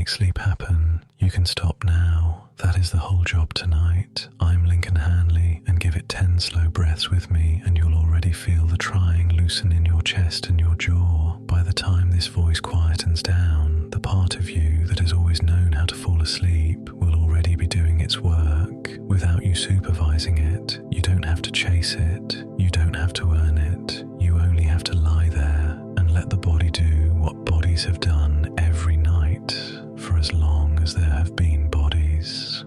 make sleep happen, you can stop now. That is the whole job tonight. I'm Lincoln Hanley, and give it 10 slow breaths with me and you'll already feel the trying loosen in your chest and your jaw. By the time this voice quietens down, the part of you that has always known how to fall asleep will already be doing its work without you supervising it. You don't have to chase it. You don't have to earn it. You only have to lie there and let the body do what bodies have done every night for as long as there have been bodies.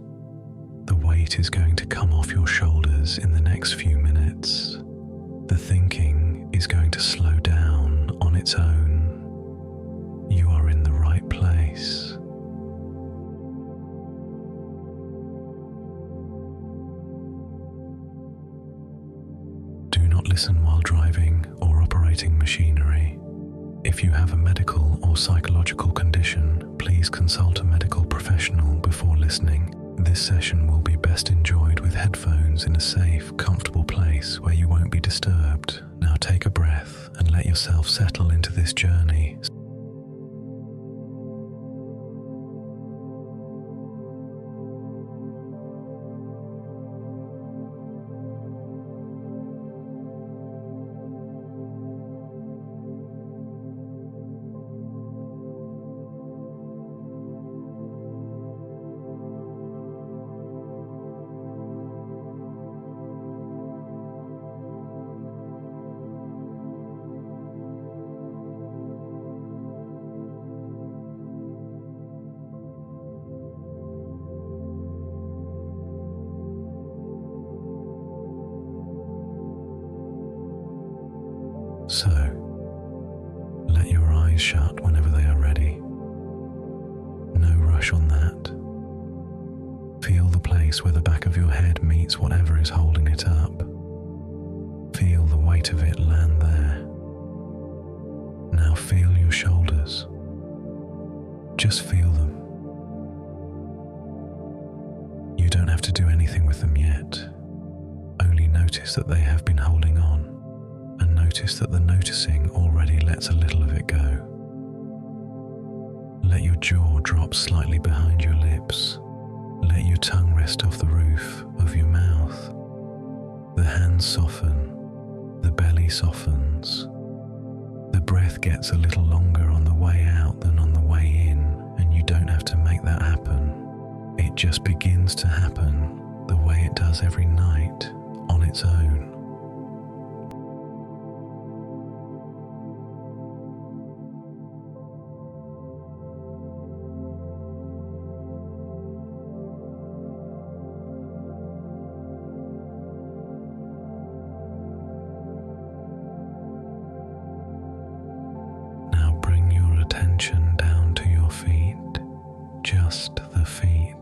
The weight is going to come off your shoulders in the next few minutes. The thinking is going to slow down on its own. You are in the right place. Do not listen while driving or operating machinery. If you have a medical or psychological condition, please consult a medical professional before listening. This session will be best enjoyed with headphones in a safe, comfortable place where you won't be disturbed. Now take a breath and let yourself settle into this journey. So, let your eyes shut whenever they are ready. No rush on that. Feel the place where the back of your head meets whatever is holding it up. Feel the weight of it land there. Now feel your shoulders. Just feel them. You don't have to do anything with them yet. Only notice that they have been holding on. And notice that the noticing already lets a little of it go. Let your jaw drop slightly behind your lips. Let your tongue rest off the roof of your mouth. The hands soften. The belly softens. The breath gets a little longer on the way out than on the way in, and you don't have to make that happen. It just begins to happen the way it does every night on its own. Attention down to your feet, just the feet.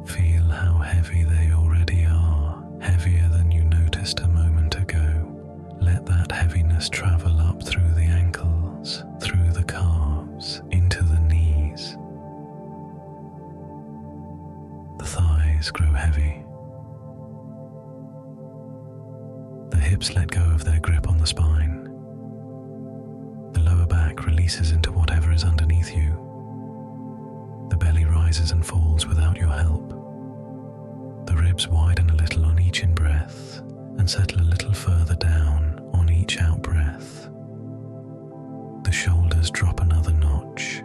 Feel how heavy they already are, heavier than you noticed a moment ago. Let that heaviness travel up through the ankles, through the calves, into the knees. The thighs grow heavy. The hips let go of their grip on the spine. The lower back releases into whatever is underneath you. The belly rises and falls without your help. The ribs widen a little on each in-breath and settle a little further down on each out-breath. The shoulders drop another notch.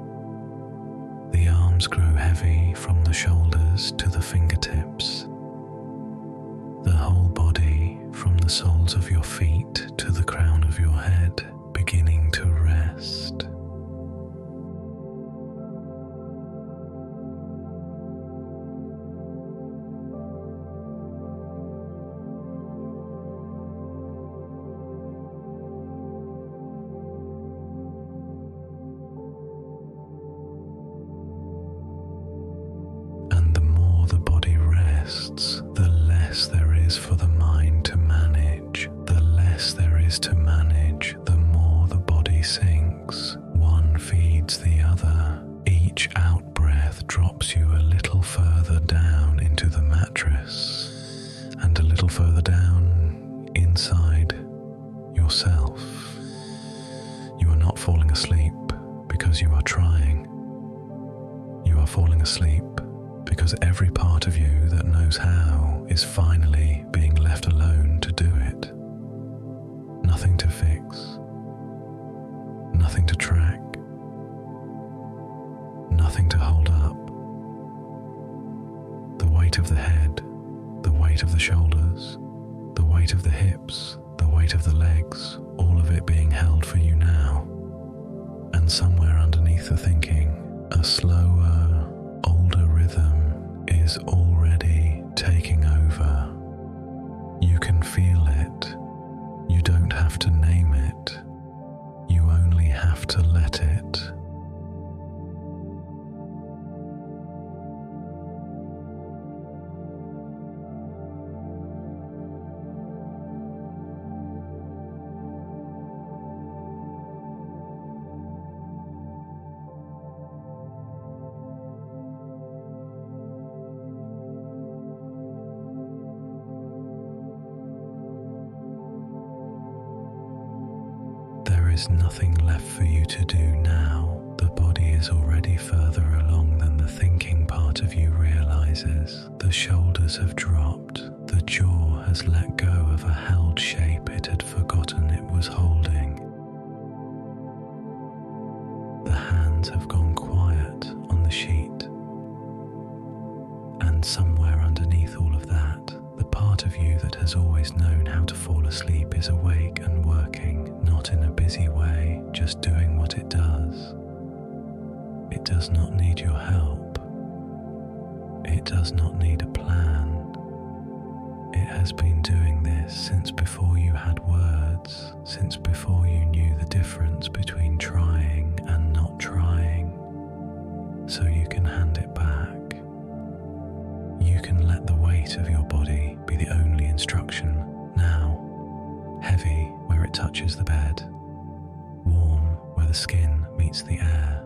The arms grow heavy from the shoulders to the fingertips. The whole body, from the soles of your feet to the crown of your head, beginning to rest. And the more the body rests, the less there is for the mind to manage. The less there is to manage, the more the body sinks. One feeds the other. Each out-breath drops you a little further down into the mattress, and a little further down inside yourself. You are not falling asleep because you are trying. falling asleep because every part of you that knows how is finally being left alone to do it. Nothing to fix, nothing to track, nothing to hold up. The weight of the head, the weight of the shoulders, the weight of the hips, the weight of the legs, all of it being held for you now. And somewhere underneath the thinking, a slower, older rhythm is already taking over. You can feel it. You don't have to name it. You only have to let it. There is nothing left for you to do now. The body is already further along than the thinking part of you realizes. The shoulders have dropped. The jaw has let go of a held shape it had forgotten it was holding. The hands have gone quiet on the sheet. And somewhere underneath all of that, the part of you that has always known how to fall asleep is awake and working, not in a busy way, just doing what it does. It does not need your help. It does not need a plan. It has been doing this since before you had words, since before you knew the difference between trying and not trying. So you can hand it back. You can let the weight of your body be the only instruction now. Heavy where it touches the bed, warm where the skin meets the air,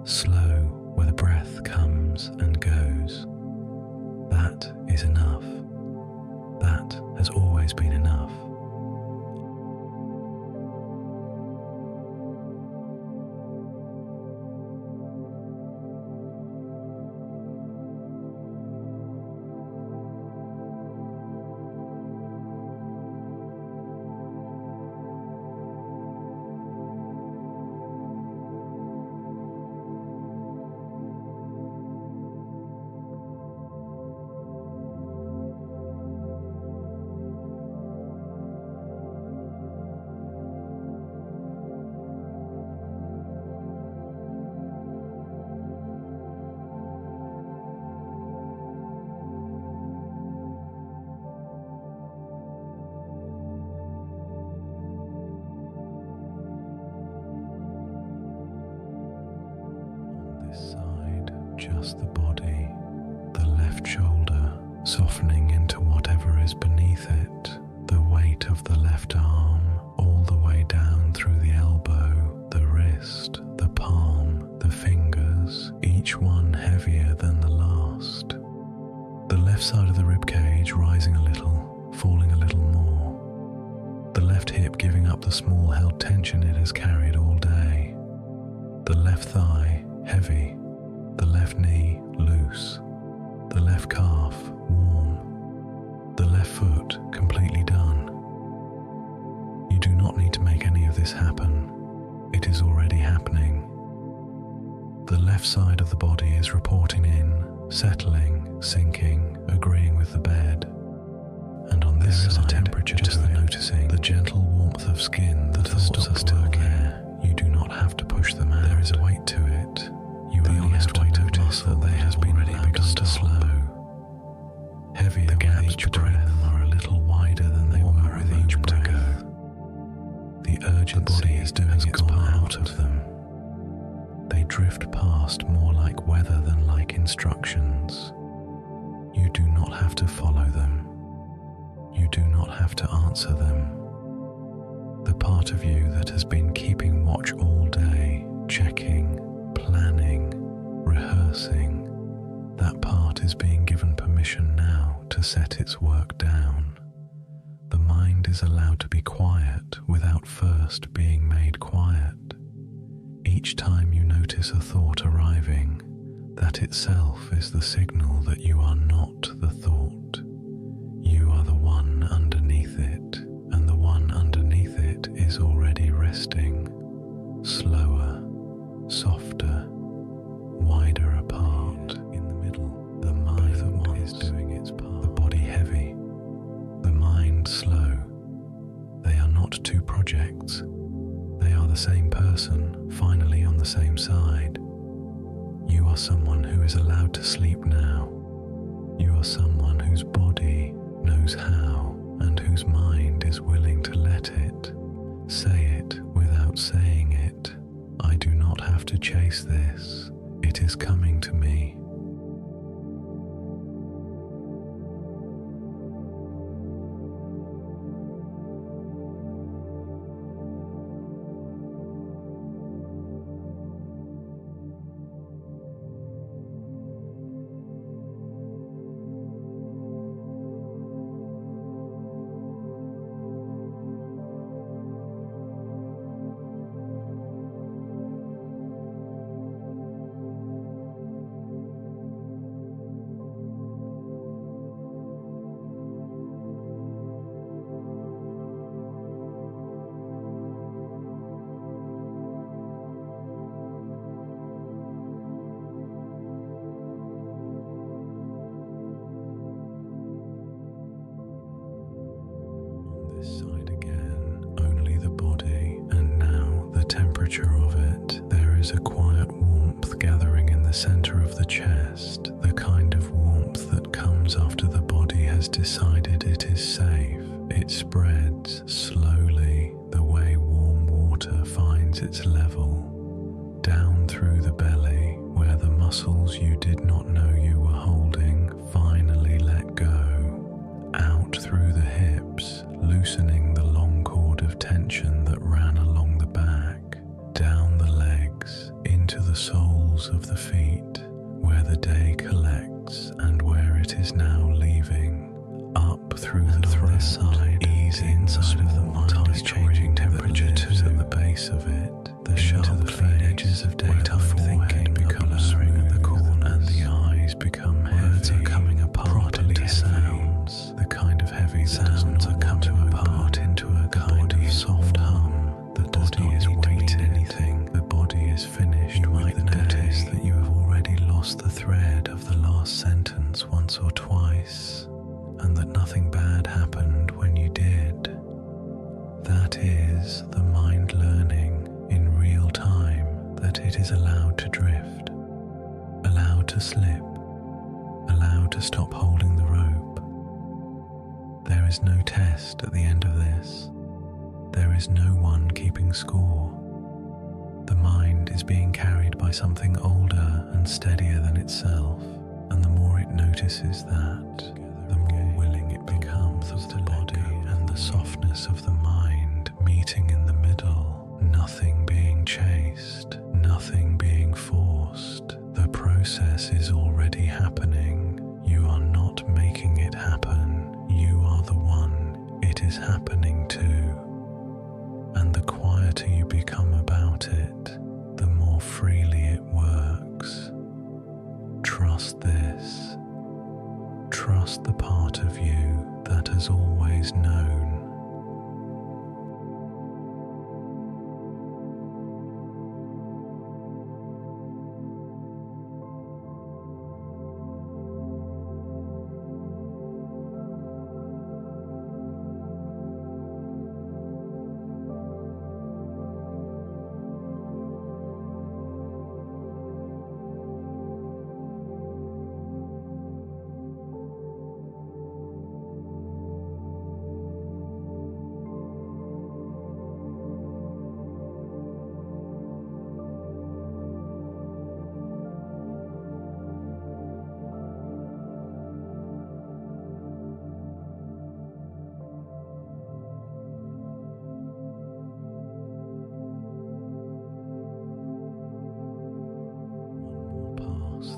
slow where the breath comes and goes. That is enough. That has always been enough. Side, just the body, the left shoulder softening into whatever is beneath it, the weight of the left arm all the way down through the elbow, the wrist, the palm, the fingers, each one heavier than the last. The left side of the rib cage rising a little, falling a little more. The left hip giving up the small held tension it has carried all day. The left thigh heavy, the left knee loose, the left calf warm, the left foot completely done. You do not need to make any of this happen. It is already happening. The left side of the body is reporting in, settling, sinking, agreeing with the bed. And on this side, a temperature just noticing the gentle warmth of skin. The thoughts are still there. You do not have to push them out. There is a weight to it. You only have to notice that they have been begun to slow. Heavier the gaps between them are a little wider than they were with each breath. The urgency has gone out of them. They drift past more like weather than like instructions. You do not have to follow them. You do not have to answer them. The part of you that has been keeping watch all day, checking, planning, rehearsing, that part is being given permission now to set its work down. The mind is allowed to be quiet without first being made quiet. Each time you notice a thought arriving, That itself is the signal that you are not the thought. You are the one underneath it, and the one underneath it is already resting, slower, softer, wider apart. In the middle, the mind is doing its part. The body heavy, the mind slow. They are not two projects. They are the same person, finally on the same side. You are someone who is allowed to sleep now. You are someone whose body knows how and whose mind is willing to let it. Say it without saying it. I do not have to chase this. It is coming to me. Side again, only the body, and now the temperature of it. There is a quiet warmth gathering in the center of the chest, the kind of warmth that comes after the body has decided it is safe. It spreads slowly, the way warm water finds its level, down through the belly, where the muscles you did not know you were holding finally let go, out through the hips, loosening the long cord of tension that ran along the back, down the legs, into the soles of the feet, where the day collects and where it is now leaving, up through the throat side, ease inside of the mind, changing temperatures at the base of it, the sharp clean edges of daytime thinking become smooth at the corner, and the eyes become heavy. Words are coming apart into sounds, the kind of heavy sounds are coming apart into a kind of soft hum. The body is waiting anything. The body is finished. You might notice that you have already lost the thread of the last sentence once or twice, and that nothing bad happened when you did. That is the mind learning in real time that it is allowed to drift, allowed to slip, allowed to stop holding the rope. There is no test at the end of this. There is no one keeping score. The mind is being carried by something older and steadier than itself, and the more it notices that, the more willing it becomes of the body and the softness of the mind meeting in the middle, nothing being chased, nothing being forced. The process is already happening. You are not making it happen. You are the one it is happening to. And the quieter you become about it, the more freely it works. Trust this. Trust the part of you that has always known.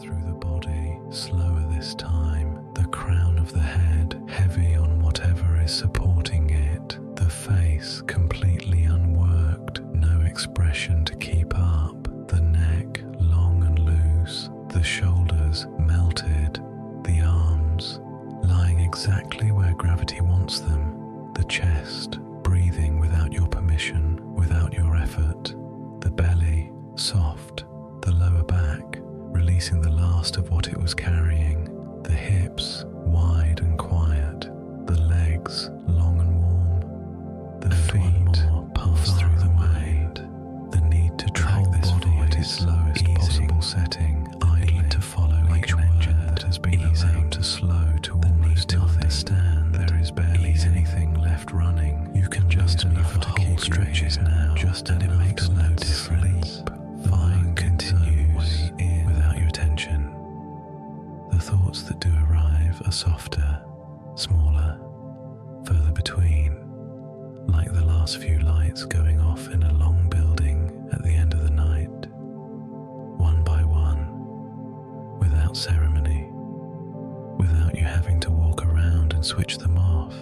Through the body, slower this time, the crown of the head heavy on whatever is supporting it, the face completely unworked, no expression to keep up, the neck long and loose, The shoulders melted, the arms lying exactly where gravity wants them, the chest breathing without your permission, without your effort, the belly soft, the lower back releasing the last of what it was carrying, the hips wide and quiet, the legs long and warm, the feet pass through the mind, the need to track this body at its lowest possible setting, the need to follow like an engine that has been allowed to slow to almost nothing. Understand there is barely anything left running. You can just enough to keep stretches now, just and it makes no difference. Fine continues without your attention. The thoughts that do arrive are softer, smaller, further between, like the last few lights going off in a long building at the end of the night, one by one, without ceremony, without you having to walk around and switch them off.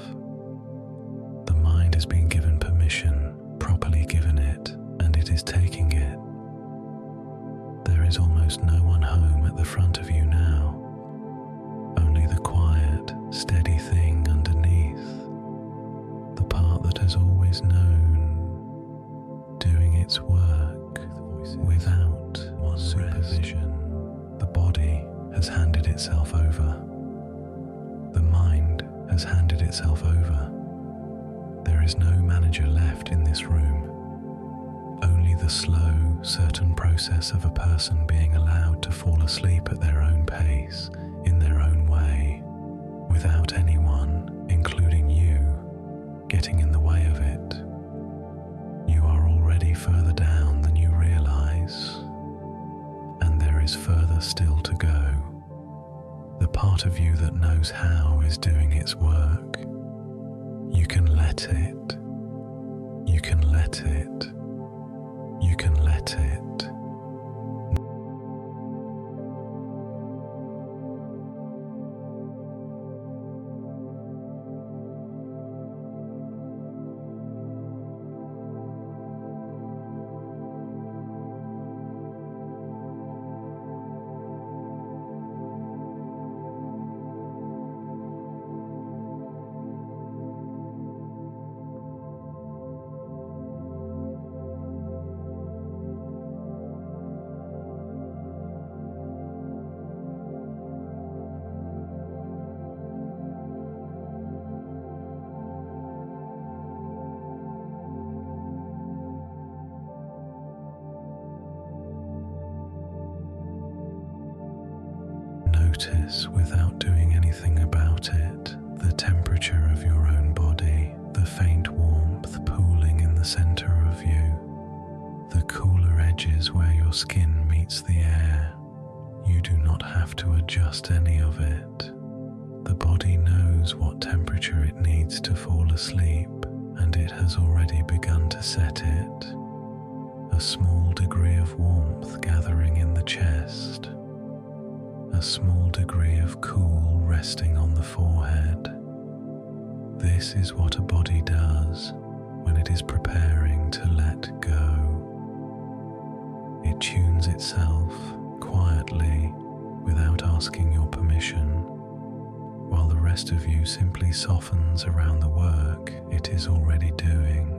The mind has been given permission, properly given it, and it is taking it. There is almost no one home at the front of you now, only the quiet, steady thing underneath, the part that has always known, doing its work without supervision. The body has handed itself over. The mind has handed itself over. There is no manager left in this room. Only the slow, certain process of a person being allowed to fall asleep at their own pace, in their own way, without anyone, including you, getting in the way of it. You are already further down than you realize, and there is further still to go. The part of you that knows how is doing its work. You can let it. You can let it. You can let it. Notice, without doing anything about it, the temperature of your own body, the faint warmth pooling in the center of you, the cooler edges where your skin meets the air. You do not have to adjust any of it. The body knows what temperature it needs to fall asleep, and it has already begun to set it. A small degree of warmth gathering in the chest, a small degree of cool resting on the forehead. This is what a body does when it is preparing to let go. It tunes itself quietly without asking your permission, while the rest of you simply softens around the work it is already doing.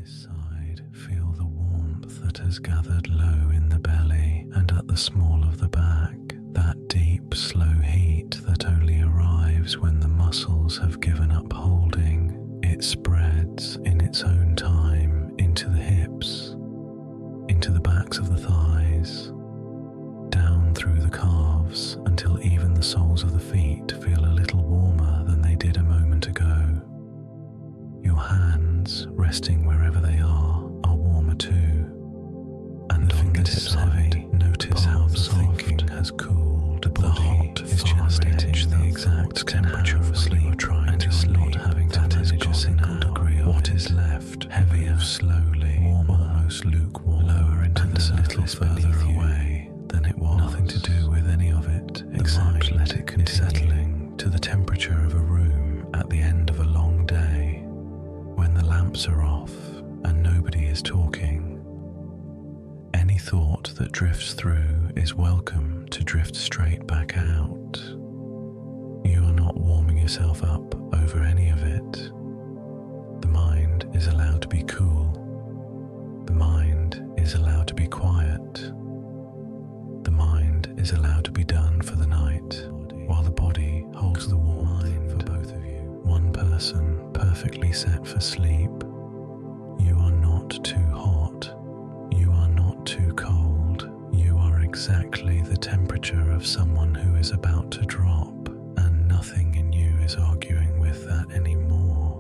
Side, feel the warmth that has gathered low in the belly and at the small of the back, that deep, slow heat that only arrives when the muscles have given up holding. It spreads in its own time into the hips, into the backs of the thighs, down through the calves until even the soles of the feet feel a little warmer than they did a moment ago. Your hands, resting wherever they are warmer too, and the fingertips heavy. Notice how the thinking has cooled. The heart is generating the exact temperature of sleep, and you're not having to manage a single degree of what is left. Heavier, slowly, warmer, almost lukewarm, lower into the little further away than it was. Nothing to do with any of it, except let it continue, settling to the temperature of a room at the end of a long day, when the lamps are off and nobody is talking. Any thought that drifts through is welcome to drift straight back out. You are not warming yourself up over any of it. The mind is allowed to be cool. The mind is allowed to be quiet. The mind is allowed to be done for the night, while the body holds the warmth for both of you. One person perfectly set for sleep. You are not too hot. You are not too cold. You are exactly the temperature of someone who is about to drop, and nothing in you is arguing with that anymore.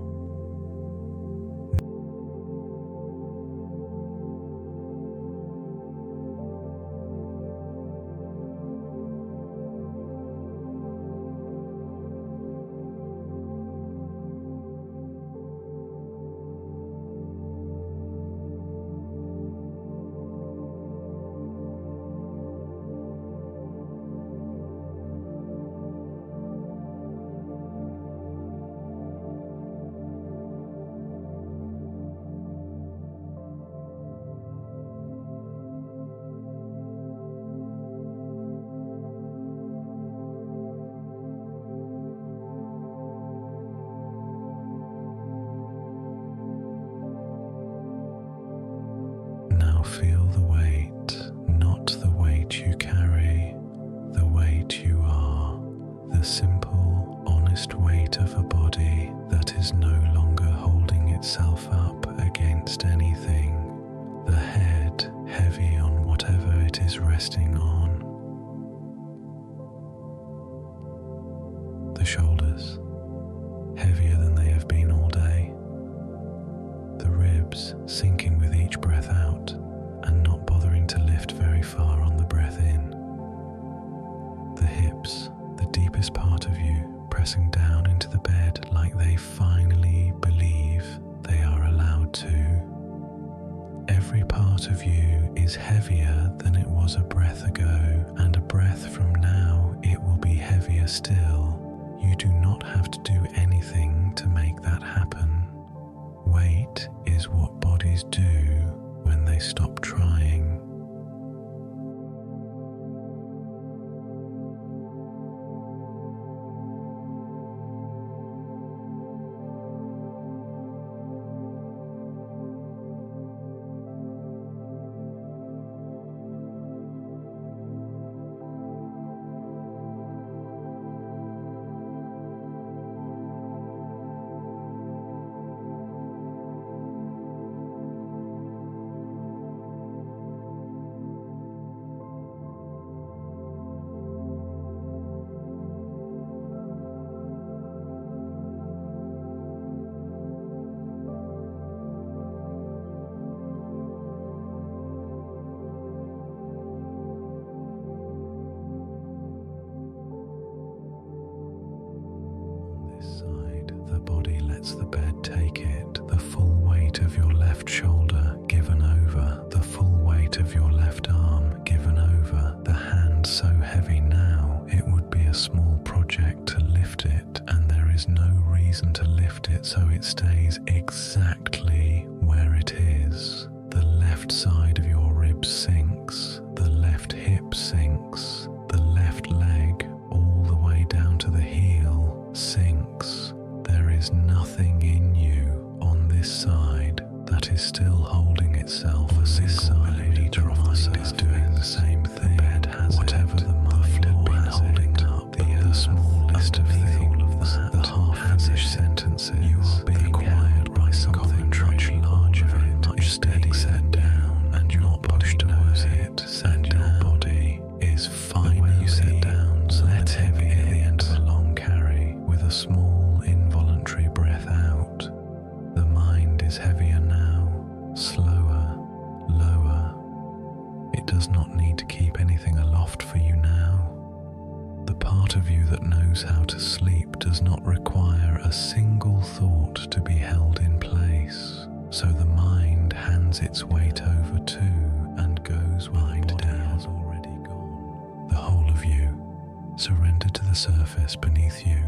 Feel the weight, not the weight you carry, the weight you are, the simple, honest weight of a body that is no longer holding itself up against anything, the head heavy on whatever it is resting on, the shoulders heavier than they have been all day, the ribs sinking with each breath out, and not bothering to lift very far on the breath in. The hips, the deepest part of you, pressing down into the bed like they finally believe they are allowed to. Every part of you is heavier than it was a breath ago, and a breath from now it will be heavier still. You do not have to do anything to make that happen. Weight is what bodies do when they stop trying. The bed take it, the full weight of your left shoulder given over, the full weight of your left arm given over, the hand so heavy now it would be a small project to lift it, and there is no reason to lift it so it stays exactly where it is. The left side of your ribs sinks, the left hip sinks, the left leg all the way down to the heel sinks. There is nothing in you on this side that is still holding itself. This millimeter of the mind is doing the same thing. The bed has whatever the mind had been holding up. The smallest of things, the half-finished sentences. You are being held by something much is heavier now, slower, lower. It does not need to keep anything aloft for you now. The part of you that knows how to sleep does not require a single thought to be held in place, so the mind hands its weight over too and goes wind down. Has already gone. The whole of you surrender to the surface beneath you.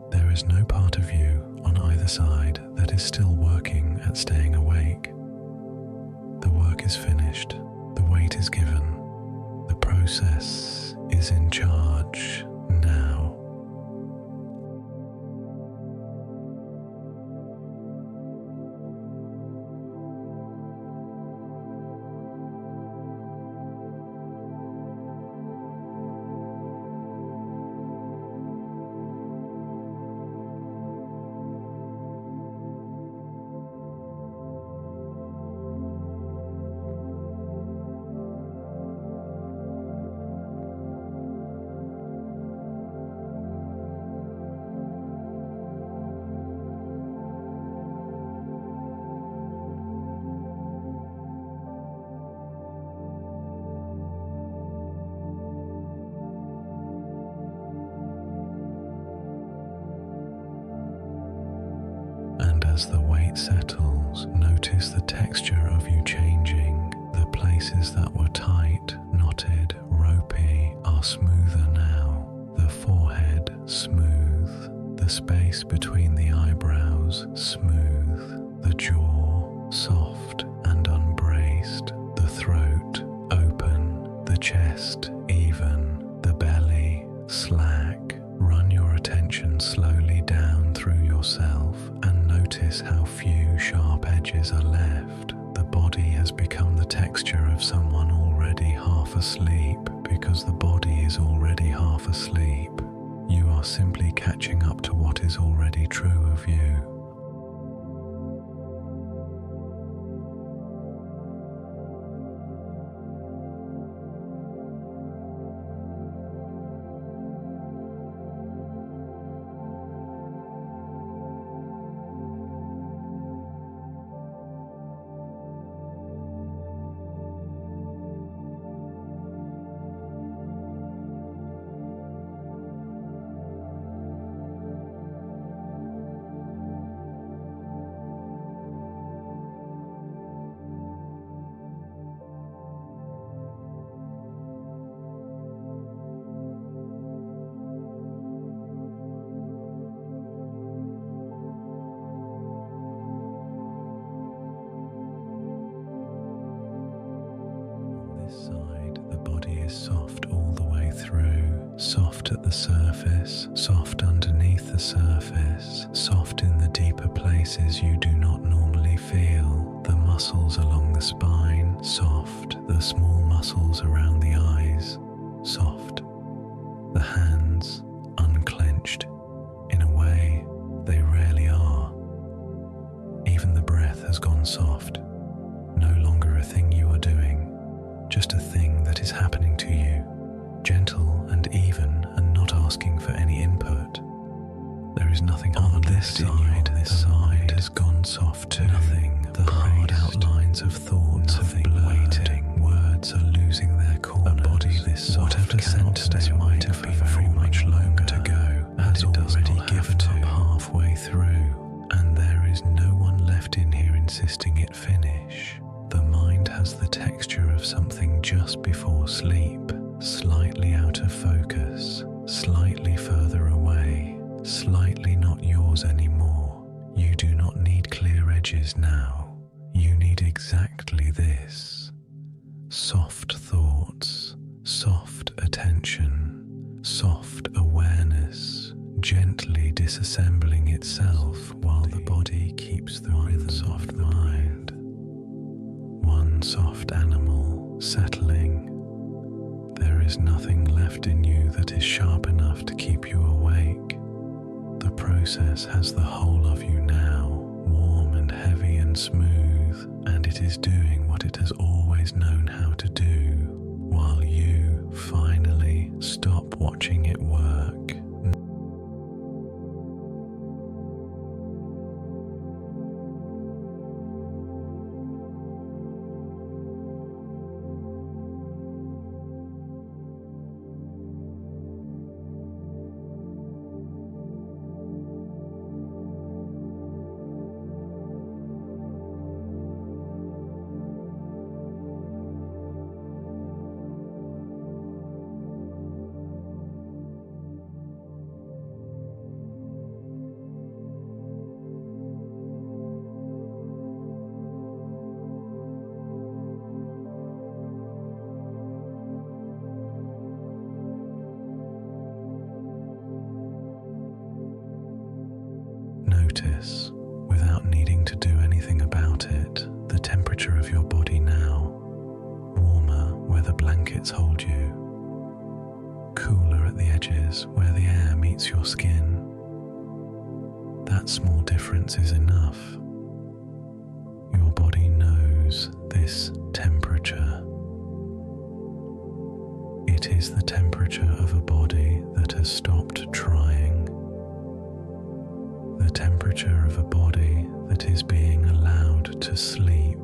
There is no part of you on either side that is still working at staying awake. The work is finished, the weight is given, the process is in charge now. As the weight settles, notice the texture of you changing. The places that were tight, knotted, ropey are smoother now. The forehead smooth, the space between the eyebrows smooth, the jaw soft and unbraced, the throat open, the chest even, the belly slack. Run your attention slowly down through yourself and notice how few sharp edges are left. The body has become the texture of someone already half asleep because the body is already half asleep. You are simply catching up to what is already true of you. Side, the body is soft all the way through, soft at the surface, soft underneath the surface, soft in the deeper places you do not normally feel, the muscles along the spine, soft, the small muscles around the eyes, soft, the hands unclenched, in a way they rarely are. Even the breath has gone soft, no longer a thing you are doing, just a thing that is happening to you, gentle and even and not asking for any input. There is nothing on this side, the mind has gone soft too. Nothing, the hard outlines of thoughts have blurred, words are losing their corners. A body this soft whatever sentence might have been very much longer to go, has already given up halfway through, and there is no one left in here insisting it finish. The mind has the texture of something just before sleep, slightly out of focus, slightly further away, slightly not yours anymore. You do not need clear edges now. You need exactly this. Soft thoughts, soft attention, soft awareness, gently disassembling itself while the body keeps the rhythm of the mind. One soft animal settling. There is nothing left in you that is sharp enough to keep you awake. The process has the whole of you now, warm and heavy and smooth, and it is doing what it has always known how to do, while you finally stop watching it work. needing to do anything about it. The temperature of your body now, warmer where the blankets hold you, cooler at the edges where the air meets your skin. That small difference is enough. Your body knows this temperature. It is the temperature of a body that has stopped trying. The temperature of a body that is being allowed to sleep.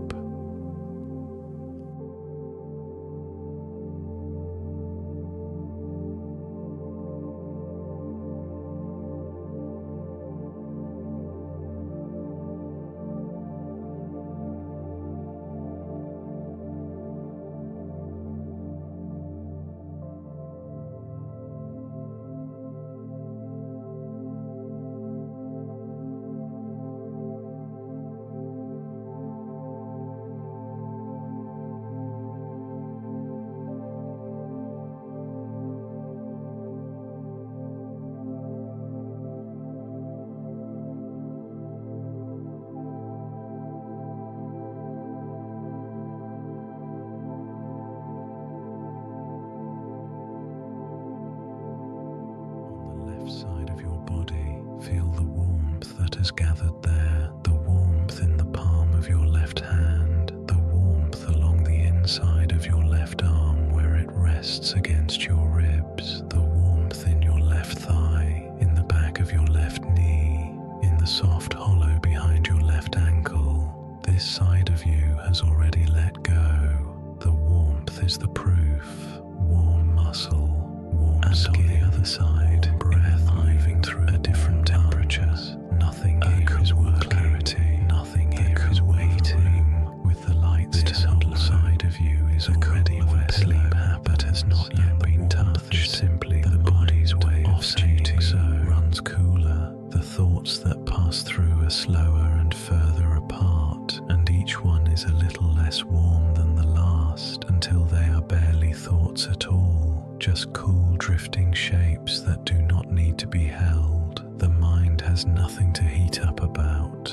Side of your body, feel the warmth that has gathered there, the warmth in the palm of your left hand, the warmth along the inside of your left arm where it rests against your ribs, the warmth in your left thigh, in the back of your left knee, in the soft hollow behind your left ankle. This side of you has already let go. The warmth is the proof. Warm muscle, warm skin. And on the other side, breath moving through a different temperature. Nothing here is working. Clarity. Nothing here is waiting. With the lights turned low, side of you is already where sleep habit has not yet been touched. Simply the body's way of saying so. Runs cooler. The thoughts that pass through are slower and further apart, and each one is a little less warm than the last, until they are barely thoughts at all, just cool drifting shapes that do not need to be held. The mind has nothing to heat up about,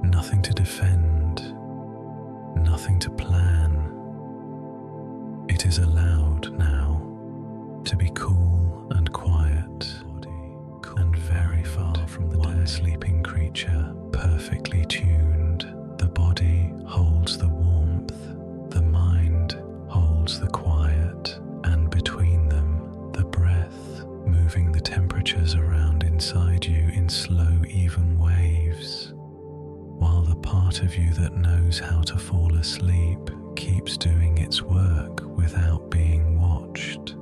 nothing to defend, nothing to plan. It is allowed now to be cool and quiet, and very far from the one sleeping creature, perfectly tuned. The body holds the warmth, the mind holds the quiet, and between them, the breath, moving the temperatures around inside you in slow, even waves, while the part of you that knows how to fall asleep keeps doing its work without being watched.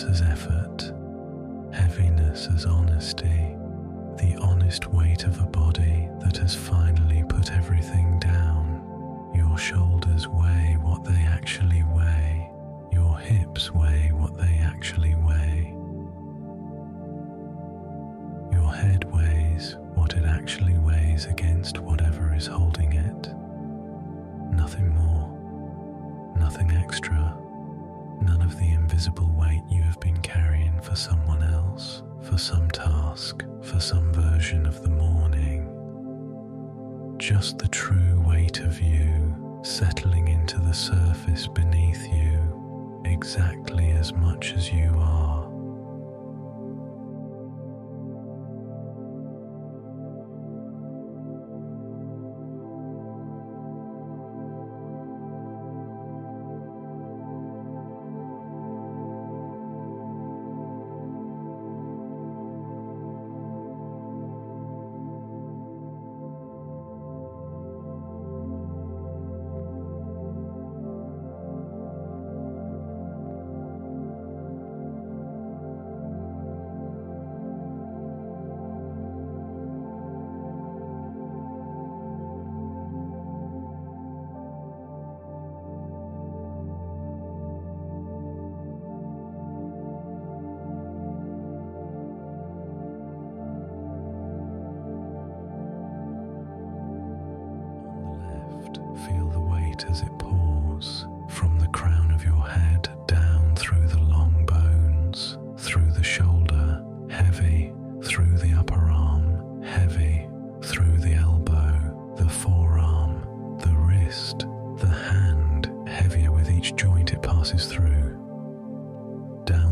As effort, heaviness as honesty, the honest weight of a body that has finally put everything down. Your shoulders weigh what they actually weigh, your hips weigh what they actually weigh, your head weighs what it actually weighs against whatever is holding it. Nothing more, nothing extra. None of the invisible weight you have been carrying for someone else, for some task, for some version of the morning. Just the true weight of you settling into the surface beneath you, exactly as much as you are.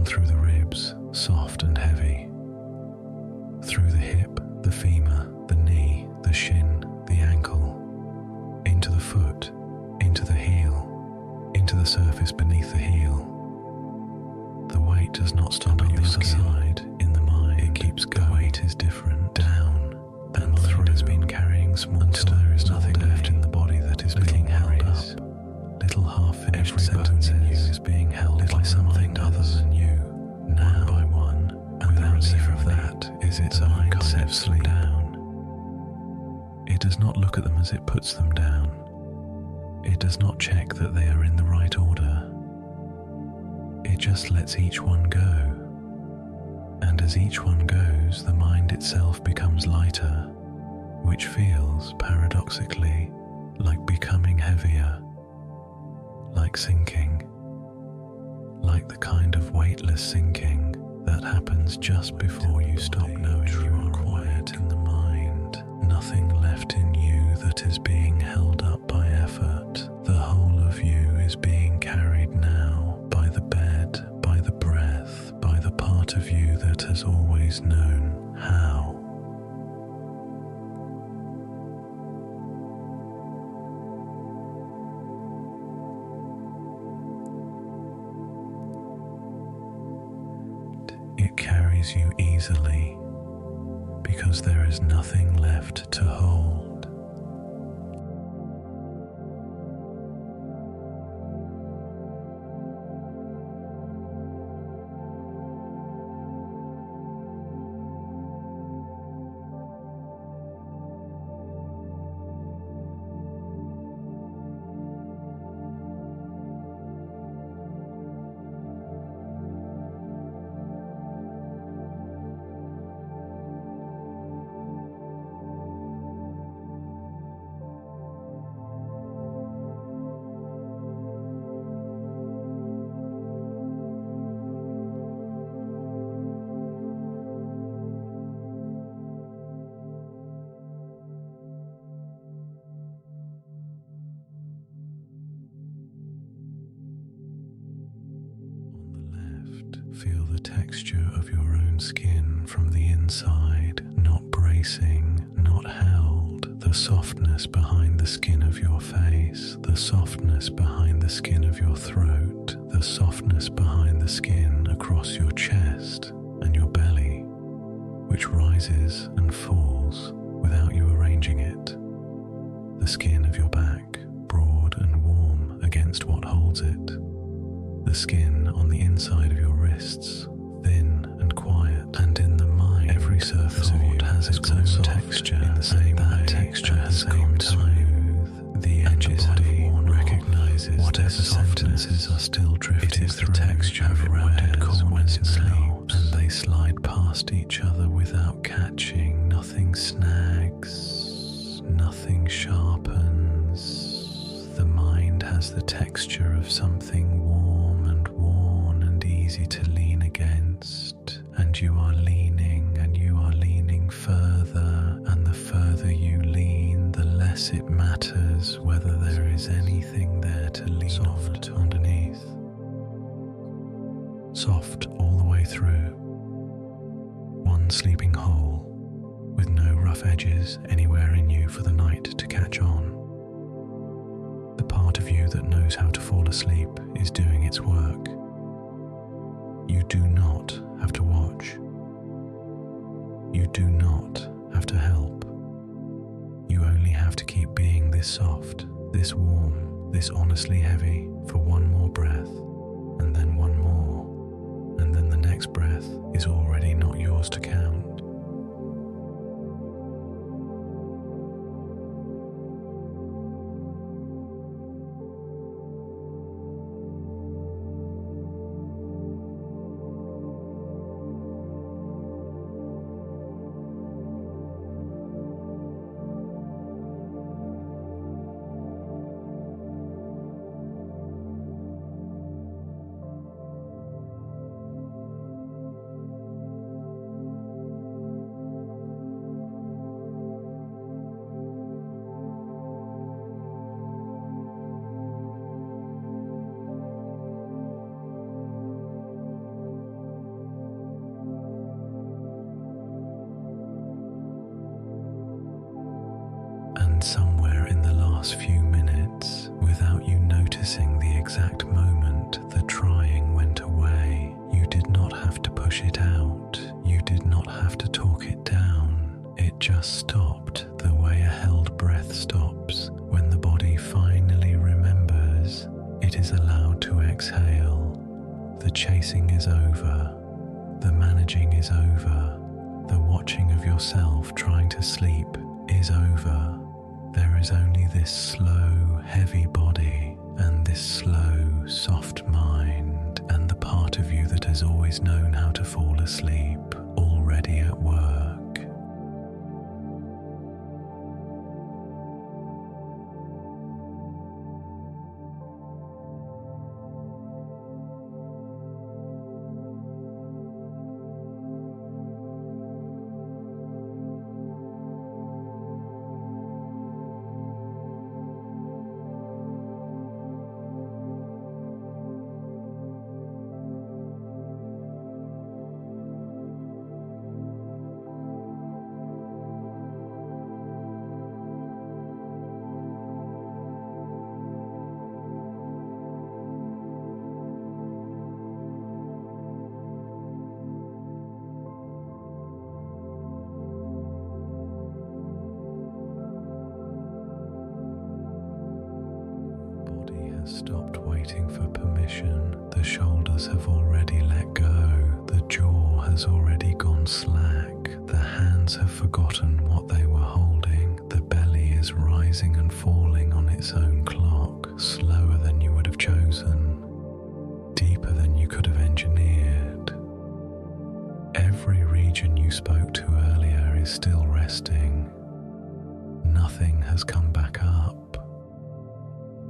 through the ribs, soft and heavy. Through the hip, the femur, the knee, the shin, the ankle. Into the foot, into the heel, into the surface beneath the heel. The weight does not stop on the other side, in the mind. It keeps going. The weight is different, down, and through. Has been carrying small until there is nothing left in the body that is being held up. Little half-finished sentences in you is being held by something other than you, now by one, and the relief of that is its own kind of sleep down. It does not look at them as it puts them down. It does not check that they are in the right order. It just lets each one go. And as each one goes, the mind itself becomes lighter, which feels, paradoxically, like becoming heavier, like sinking, like the kind of weightless sinking that happens just before you stop knowing you are quiet in the mind. Nothing left in you that is being held up by effort. The whole of you is being carried now by the bed, by the breath, by the part of you that has always known how. It carries you easily because there is nothing left to hold. Feel the texture of your own skin from the inside, not bracing, not held. The softness behind the skin of your face, the softness behind the skin of your throat, the softness behind the skin across your chest and your belly, which rises and falls without you arranging it. The skin of your back, broad and warm against what holds it. The skin on the inside of your wrists, thin and quiet, and in the mind, every surface of you has its own texture in the same way. Texture has gone smooth. The edges have worn recognizes whatever sentences are still drifting. It is the texture of rounded corners now, and they slide past each other without catching. Nothing snags, nothing sharpens. The mind has the texture of something warm and worn and easy to lean against, and you are leaning and you are leaning further, and the further you lean, the less it matters whether there is anything there to lean on underneath. Soft all the way through. One sleeping whole, with no rough edges anywhere in you for the night to catch on. The part of you that knows how to fall asleep is doing its work. You do not have to watch. You do not have to help. You only have to keep being this soft, this warm, this honestly heavy for one more breath, and then one more, and then the next breath is already not yours to count. And somewhere in the last few minutes, without you noticing the exact moment the trying went away, you did not have to push it out, you did not have to talk it down, it just stopped the way a held breath stops when the body finally remembers it is allowed to exhale. The chasing is over, the managing is over, the watching of yourself trying to sleep is over. There is only this slow, heavy body and this slow, soft mind and the part of you that has always known how to fall asleep already at work. Stopped waiting for permission. The shoulders have already let go. The jaw has already gone slack. The hands have forgotten what they were holding. The belly is rising and falling on its own clock, slower than you would have chosen, deeper than you could have engineered. Every region you spoke to earlier is still resting. Nothing has come back up.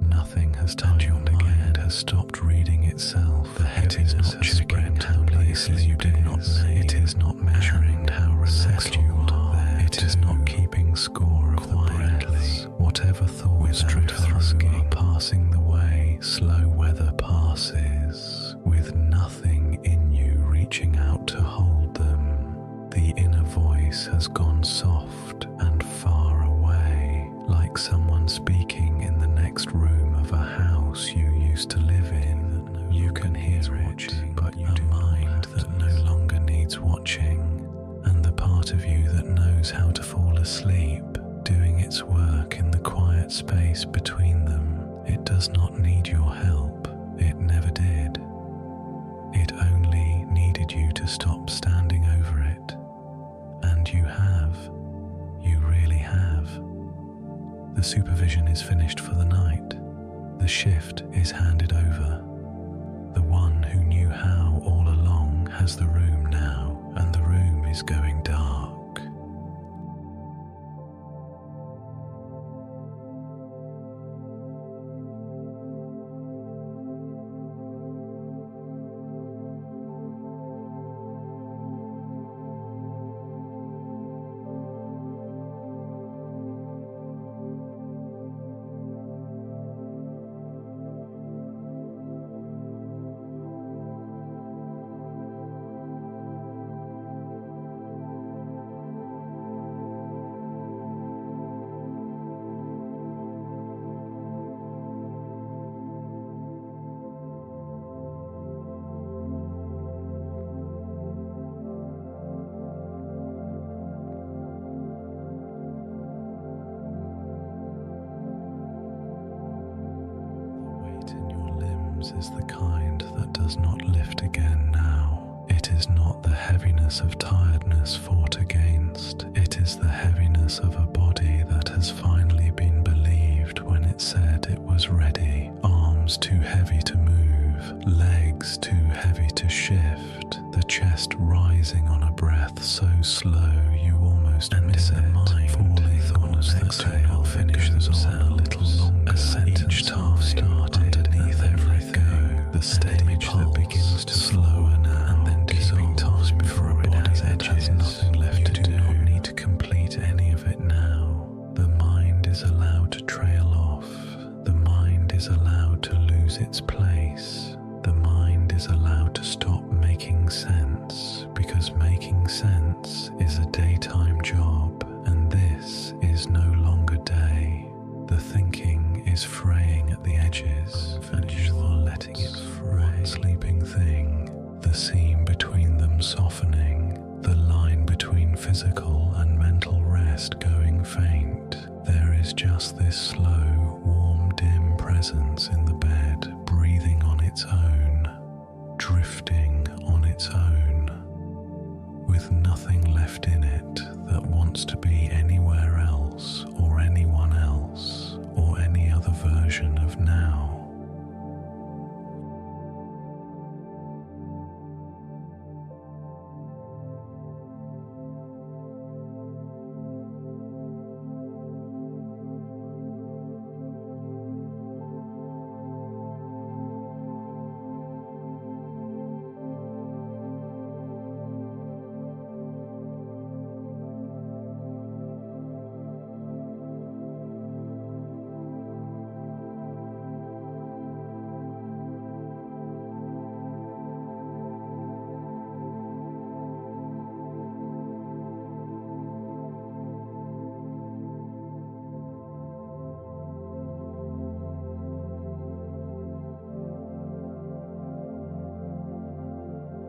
Nothing has turned again, has stopped reading itself. The head is not checking how places you did not name. It is not measuring how relaxed you are. It is not keeping score of the breaths. Whatever thoughts drift through are passing the way slow weather passes, with nothing in you reaching out to hold them. The inner voice has gone soft and far away, like someone speaking in the next room of a house you used to live in. You can hear it, but you do mind that no longer needs watching, and the part of you that knows how to fall asleep, doing its work in the quiet space between them. It does not need your help. It never did. It only needed you to stop standing over it. And you have. You really have. The supervision is finished for the night. The shift is handed over. The one who knew how all along has the room now, and the room is going dark. Is the kind that does not lift again now. It is not the heaviness of tiredness fought against. It is the heaviness of a body that has finally been believed when it said it was ready. Arms too heavy to move, legs too heavy to shift, the chest rising on a breath so slow you almost miss it. Mind falling thoughts that do not finish themselves a little longer. A sentence half started underneath everything. The stage that begins to slower now and then keeping time before it has edges. Nothing left to do. You do not need to complete any of it now. The mind is allowed to trail off. The mind is allowed to lose its place. The mind is allowed to stop making sense, because making sense is a daytime job, and this is no longer day. seam between them softening, the line between physical and mental rest going faint. There is just this slow, warm, dim presence in the bed, breathing on its own, drifting on its own, with nothing left in it that wants to be anywhere else or anyone else or any other version of now.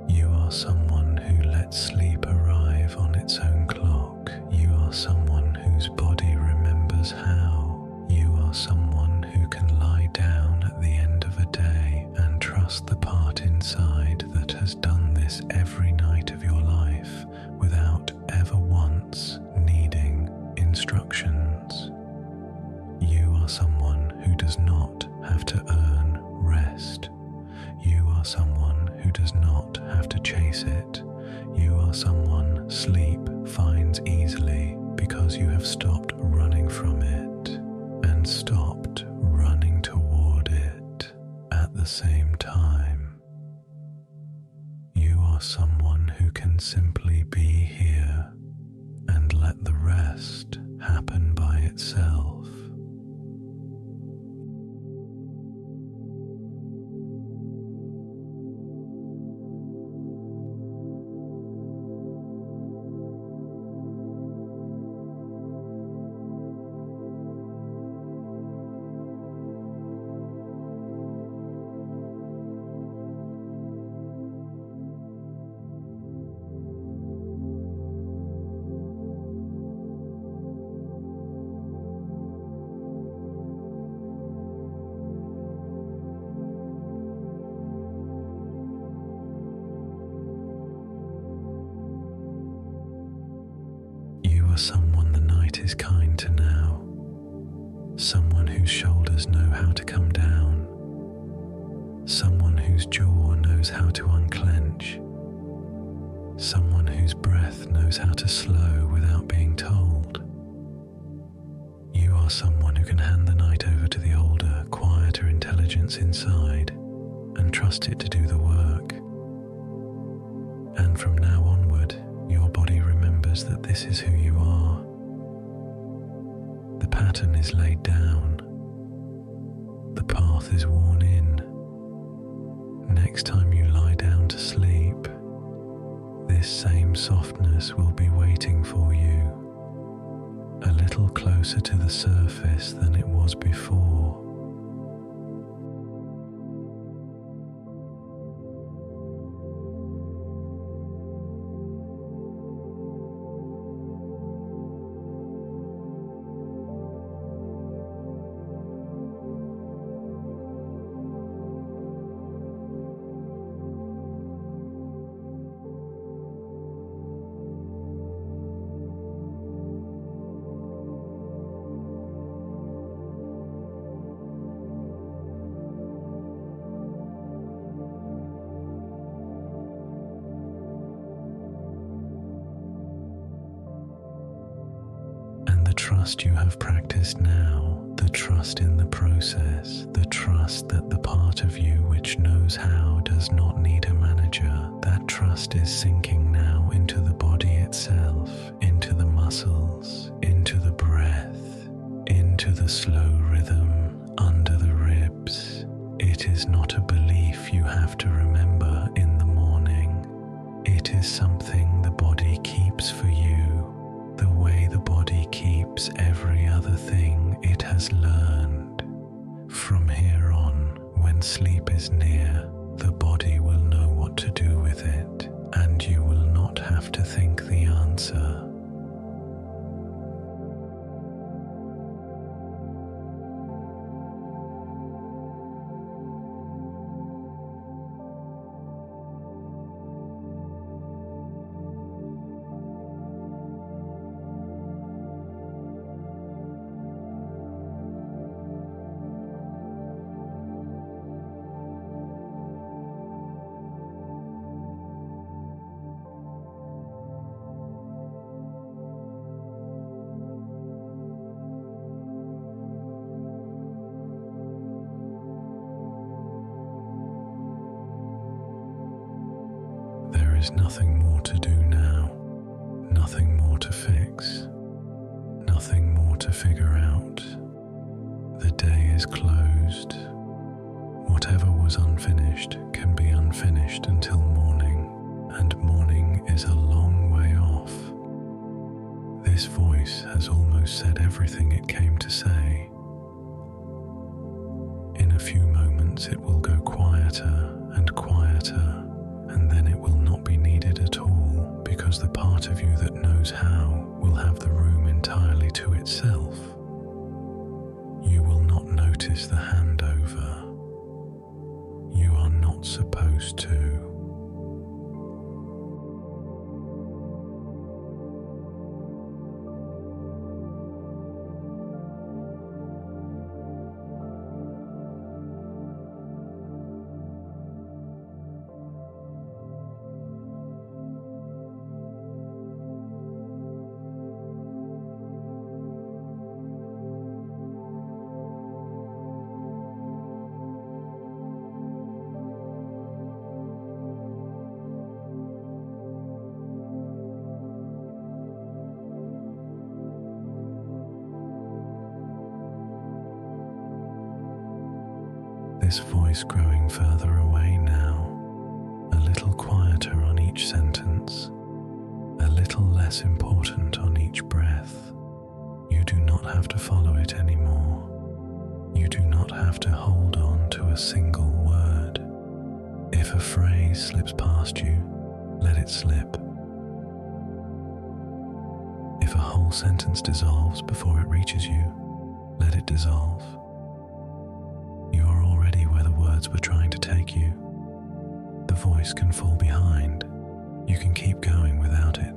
You are someone who lets sleep arrive on its own clock. You are someone whose body remembers how. You are someone who can lie down at the end of a day and trust the part inside that has done this every night of your life without ever once needing instructions. You are someone who does not have to earn rest. You are someone who does not have to chase it. You are someone sleep finds easily because you have stopped running from it and stopped running toward it at the same time. You are someone who can simply be here and let the rest happen by itself. Someone the night is kind to now, someone whose shoulders know how to come down, someone whose jaw knows how to unclench, someone whose breath knows how to slow without being told. You are someone who can hand the night over to the older, quieter intelligence inside and trust it to do the work. And from now onward, your body remembers that this is who you are. The pattern is laid down. The path is worn in. Next time you lie down to sleep, this same softness will be waiting for you, a little closer to the surface than it was before. Trust you have practiced now, the trust in the process, the trust that the part of you which knows how does not need a manager, that trust is sinking now into the body itself, into the muscles, into the breath, into the slow rhythm under the ribs. It is not a belief you have to remember in the morning. It is something the body keeps for you, the way the body keeps every other thing it has learned. From here on, when sleep is near, the body will know what to do with is nothing more to do now, nothing more to fix, nothing more to figure out. The day is closed. Whatever was unfinished can be unfinished until morning, and morning is a long way off. This voice has almost said everything it came to say. In a few moments it will go quieter and quieter, and then it will not be needed at all, because the part of you that knows how will have the room entirely to itself. You will not notice the handover. You are not supposed to. This voice growing further away now, a little quieter on each sentence, a little less important on each breath. You do not have to follow it anymore. You do not have to hold on to a single word. If a phrase slips past you, let it slip. If a whole sentence dissolves before it reaches you, let it dissolve. You are already where the words were trying to take you. The voice can fall behind. You can keep going without it.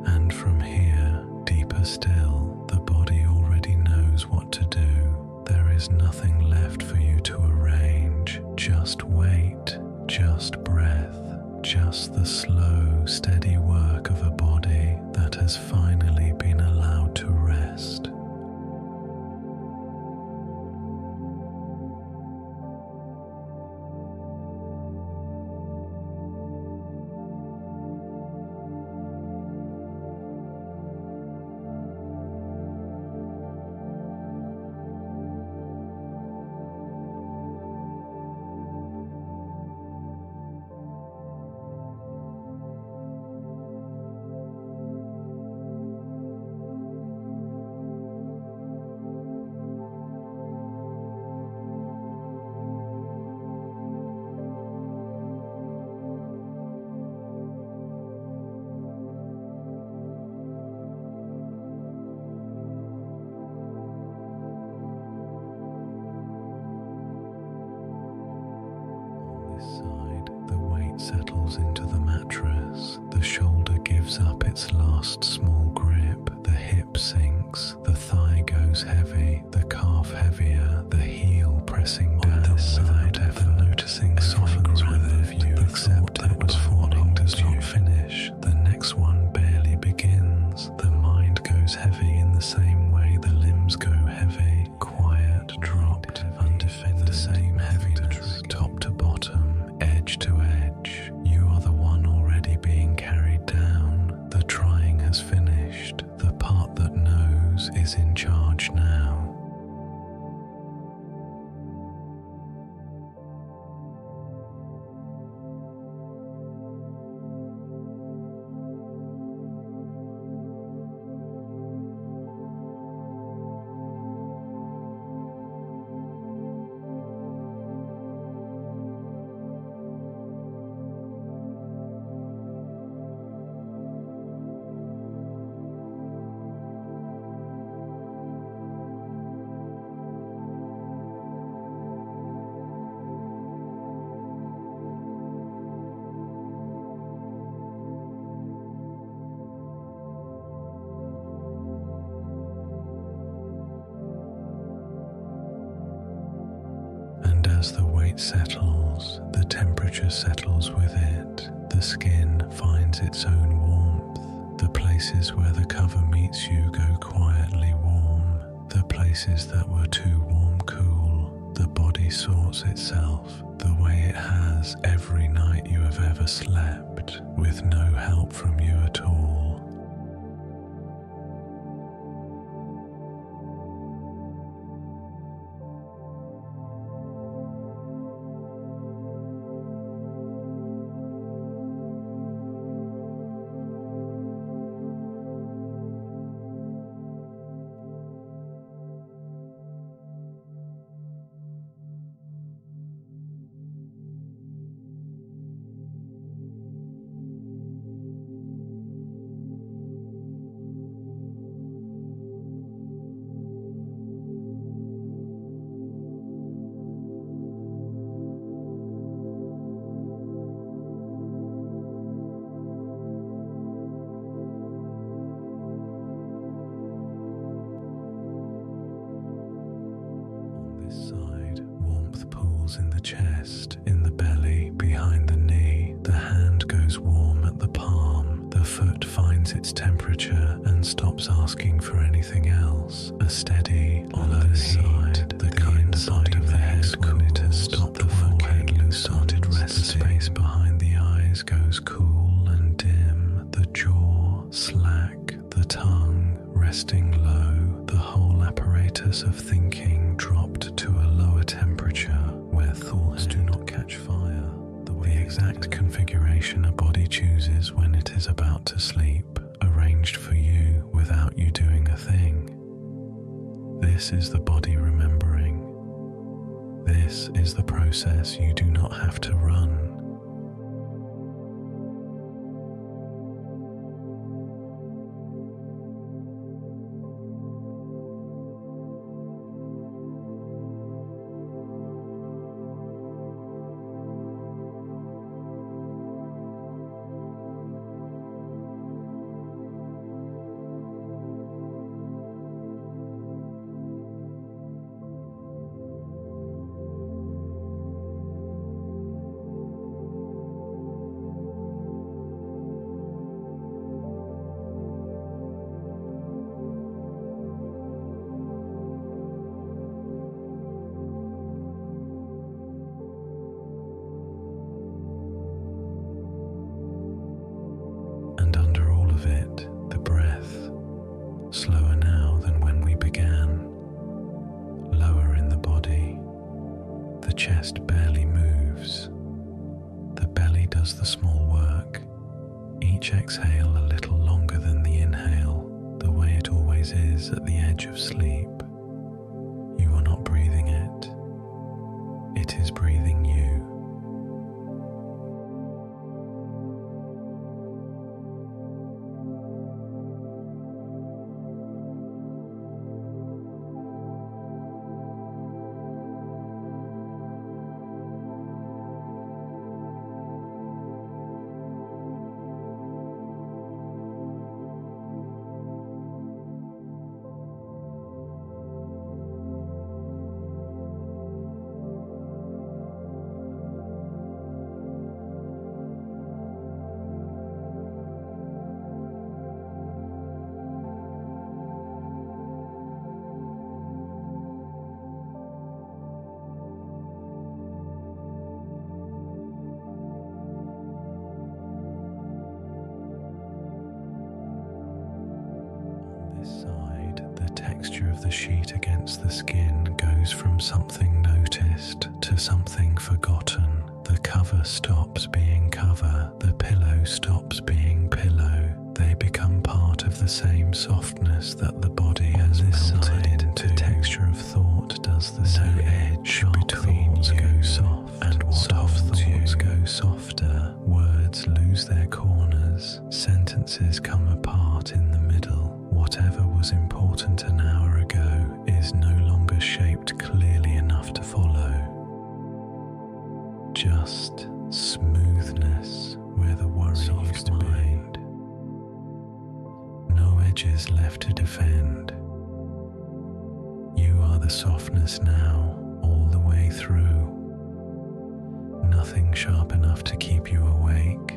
And from here, deeper still, the body already knows what to do. There is nothing left for you to arrange. Just wait, just breath, just the slow, steady work of a body that has finally been allowed to rest. Settles into the mattress, the shoulder gives up its last small grip, the hip sinks, the thigh goes heavy, the calf heavier, the heel pressing down without effort, noticing softens with you, except that was falling does not finish, the next one barely begins, the mind goes heavy in the same way the limbs go heavy, quiet, dropped, undefended, the same heaviness, top to bottom, edge to edge. You are the one already being carried down. The trying has finished. The part that knows is in charge now. As the weight settles, the temperature settles with it. The skin finds its own warmth. The places where the cover meets you go quietly warm. The places that were too warm cool. The body sorts itself the way it has every night you have ever slept, with no help from you at all. Side, warmth pools in the chest, in the belly, behind the knee. The hand goes warm at the palm. The foot finds its temperature and stops asking for anything else. A steady, on the side, the inside of the head when it has stopped the forehead loosens. The space behind the eyes goes cool and dim. The jaw slack, the tongue resting low. The whole apparatus of thinking dropped to a lower temperature where thoughts do not catch fire. The exact configuration a body chooses when it is about to sleep, arranged for you without you doing a thing. This is the body remembering. This is the process you do not have to run. Slower now than when we began. Lower in the body. The chest barely moves. The belly does the small work. Each exhale a little longer than the inhale, the way it always is at the edge of sleep. You are not breathing it. It is breathing you. Texture of the sheet against the skin goes from something noticed to something forgotten. The cover stops being cover, the pillow stops being pillow. They become part of the same softness that the body has melted into. The texture of thought does the same. Edge between you go soft, and what soft thoughts go softer. Words lose their corners. Sentences come apart in the middle. Whatever was important an hour ago is no longer shaped clearly enough to follow. Just smoothness where the worry used to be. No edges left to defend. You are the softness now, all the way through. nothing sharp enough to keep you awake.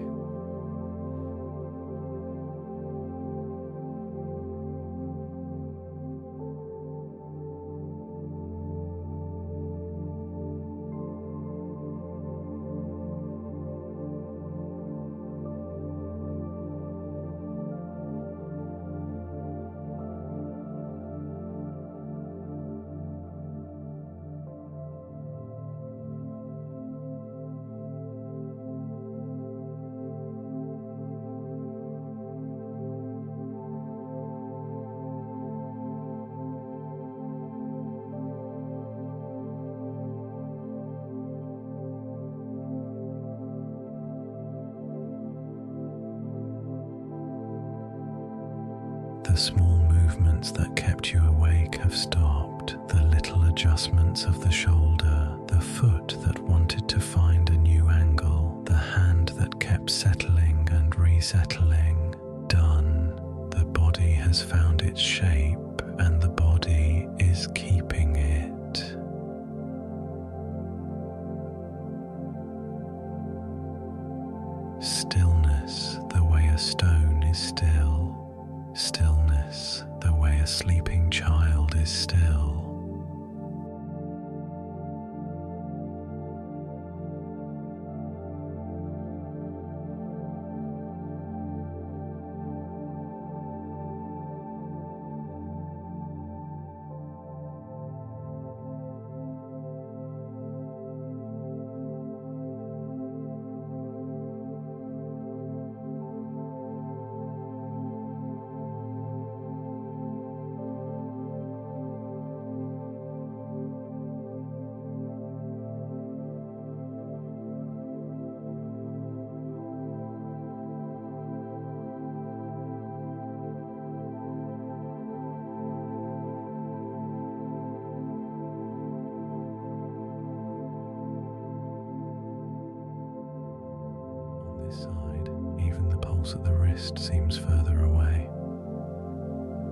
The small movements that kept you awake have stopped. The little adjustments of the shoulder, the foot that wanted to find a new angle, the hand that kept settling and resettling, done. The body has found its shape and the body is keeping it. Stillness, the way a stone is still. Stillness, the way a sleeping child is still. Side, even the pulse at the wrist seems further away.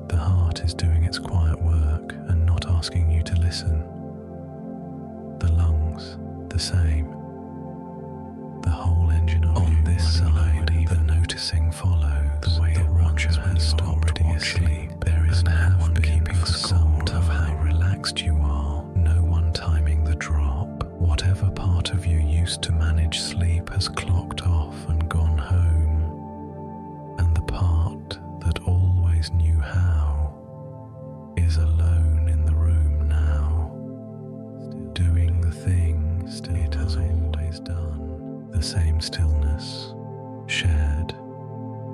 The heart is doing its quiet work and not asking you to listen. The lungs, the same. The whole engine of on this side, even noticing follows. The way it runs has stopped already asleep. There is no one keeping score of how relaxed you are. No one timing the drop. Whatever part of you used to manage sleep has clocked off and gone home, and the part that always knew how is alone in the room now, doing the things it has always done. The same stillness, shared.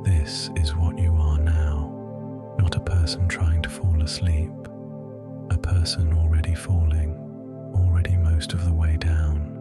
This is what you are now, not a person trying to fall asleep, a person already falling, already most of the way down.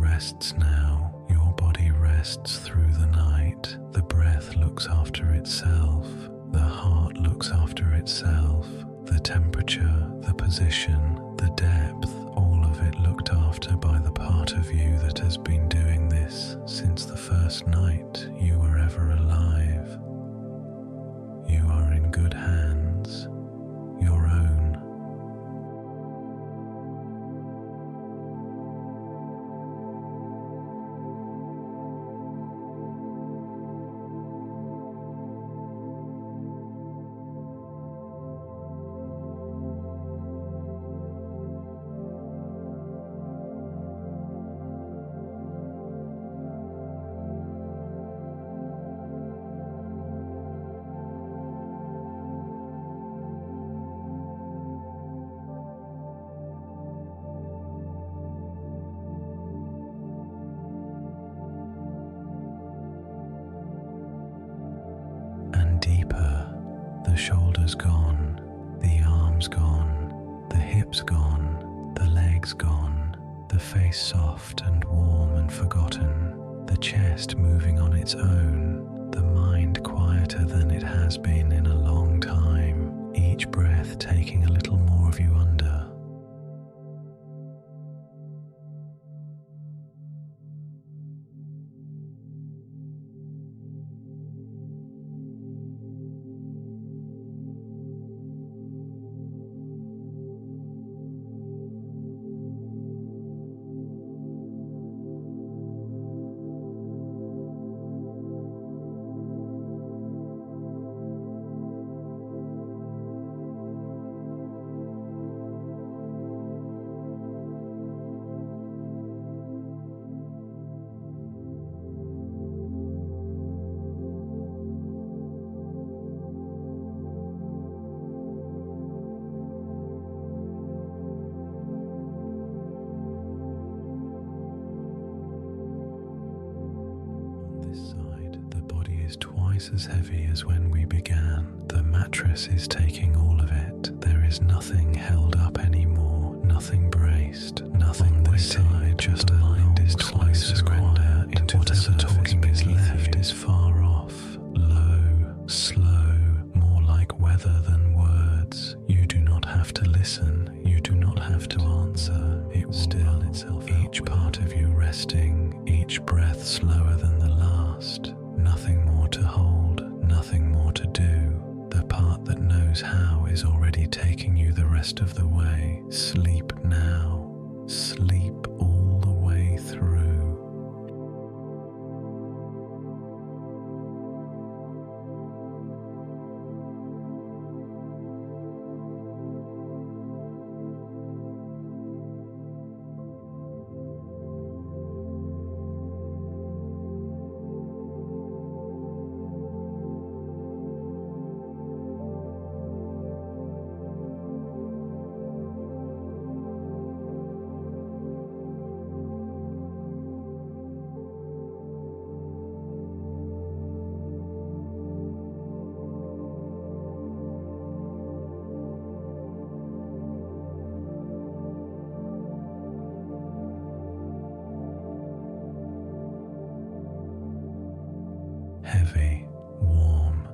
Rests now, your body rests through the night. The breath looks after itself, the heart looks after itself, the temperature, the position, the depth, all of it looked after by the part of you that has been doing this since the first night you were ever alive. You are in good hands, your own. deeper. The shoulders gone, the arms gone, the hips gone, the legs gone, the face soft and warm and forgotten, the chest moving on its own, the mind quieter than it has been in a long time, each breath taking a little more of you under. Twice as heavy as when we began. The mattress is taking all of it. There is nothing held up anymore, nothing braced, nothing this side, just a mind is twice as quiet into whatever talking is left is far off, low, slow, more like weather than words. You do not have to listen, you do not have to answer. It will still itself out. Each part of you resting, each breath slower than the last. Nothing more to hold, nothing more to do. The part that knows how is already taking you the rest of the way. Sleep now. Sleep all the way through. Heavy, warm,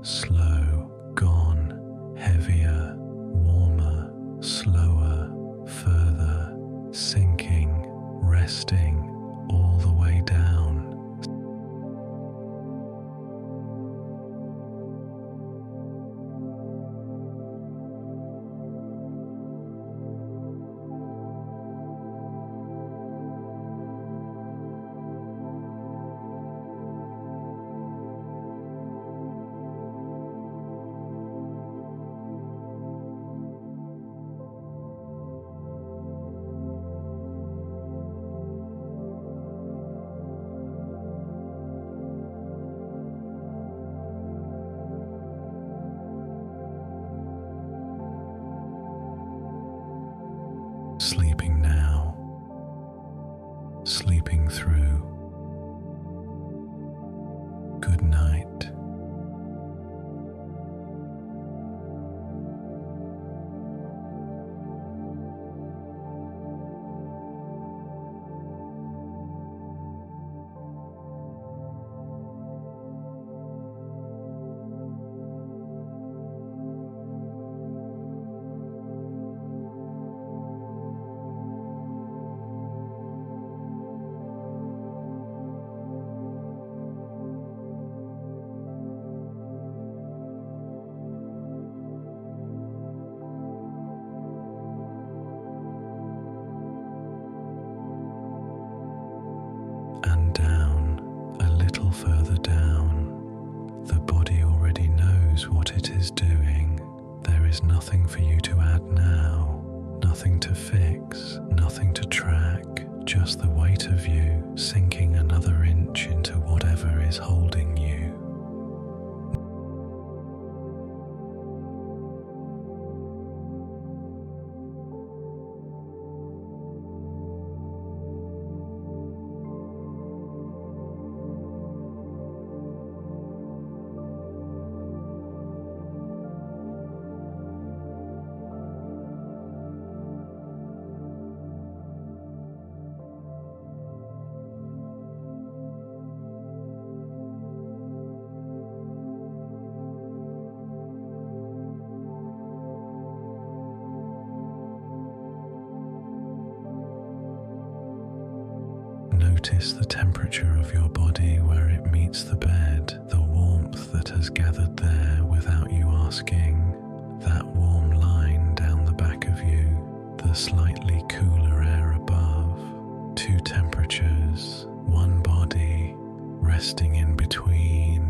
slow, gone, heavier, warmer, slower, further, sinking, resting, all the way down. Sleeping now, sleeping through. Good night. And down, a little further down. The body already knows what it is doing. There is nothing for you to add now, nothing to fix, nothing to track, just the weight of you sinking another inch into whatever is holding you. Notice the temperature of your body where it meets the bed, the warmth that has gathered there without you asking, that warm line down the back of you, the slightly cooler air above, two temperatures, one body resting in between.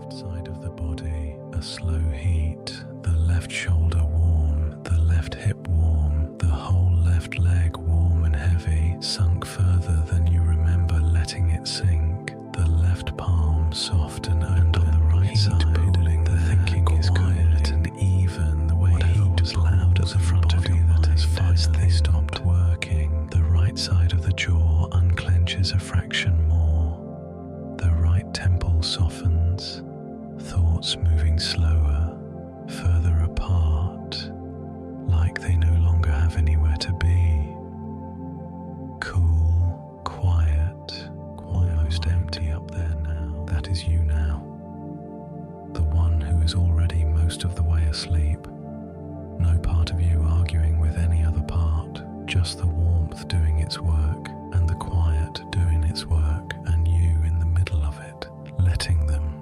Side of the body, a slow heat, the left shoulder warm, the left hip warm, the whole left leg warm and heavy, sunk further than you remember letting it sink, the left palm soft and open, on the right side, pooling, the thinking is quiet and even, the way heat was loud at the front of you that has finally stopped working, the right side of the jaw unclenches a fraction more, the right temple softens, thoughts moving slower, further apart, like they no longer have anywhere to be. Cool, quiet, almost empty up there now. That is you now. The one who is already most of the way asleep. No part of you arguing with any other part, just the warmth doing its work and the quiet doing its work and you in the middle of it, letting them.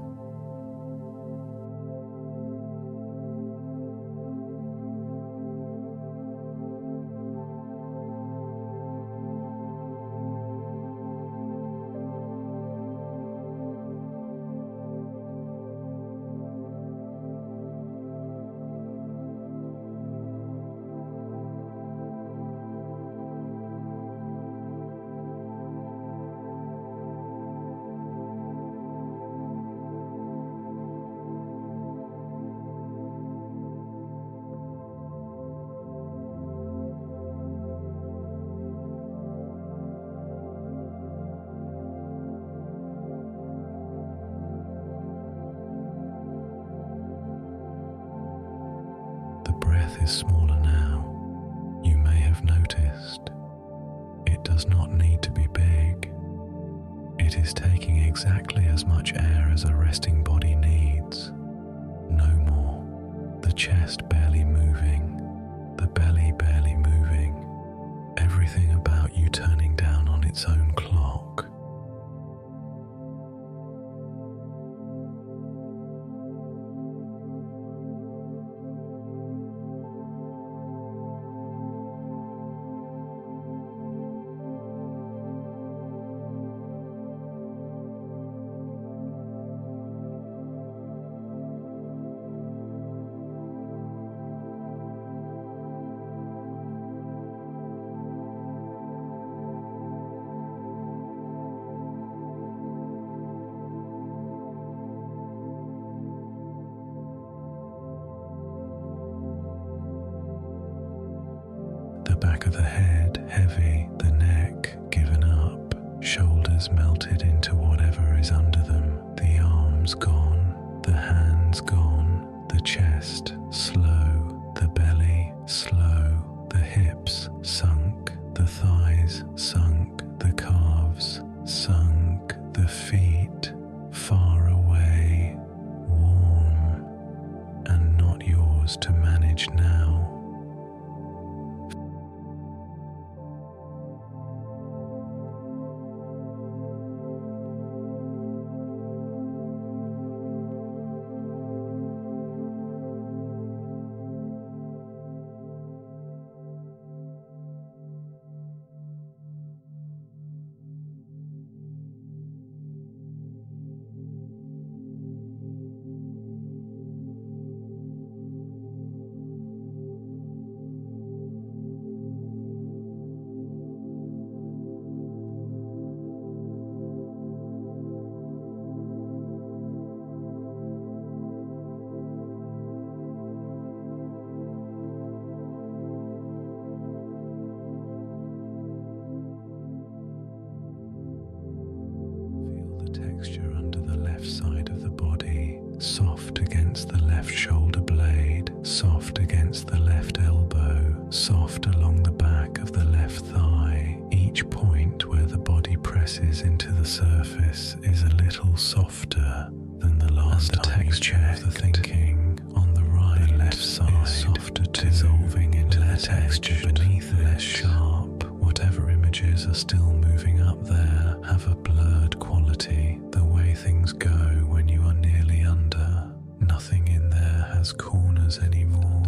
Breath is smaller now. You may have noticed. It does not need to be big. It is taking exactly as much air as a resting body needs. No more. The chest barely moving, the belly barely moving, everything about you turning down on its own clock. The back of the head heavy, the neck given up, shoulders melted into whatever is under them, the arms gone, the hands gone, the chest slow, the belly slow, the hips sunk, the thighs sunk, the calves sunk, the feet far away, warm, and not yours to manage now. texture under the left side of the body, soft against the left shoulder blade, soft against the left elbow, soft along the back of the left thigh. Each point where the body presses into the surface is a little softer than the last time you checked. The thinking on the right, the left side is softer too, dissolving into the texture beneath it, less sharp. Whatever images are still moving up there have a blurred quality, the way things go when you are nearly under. Nothing in there has corners anymore.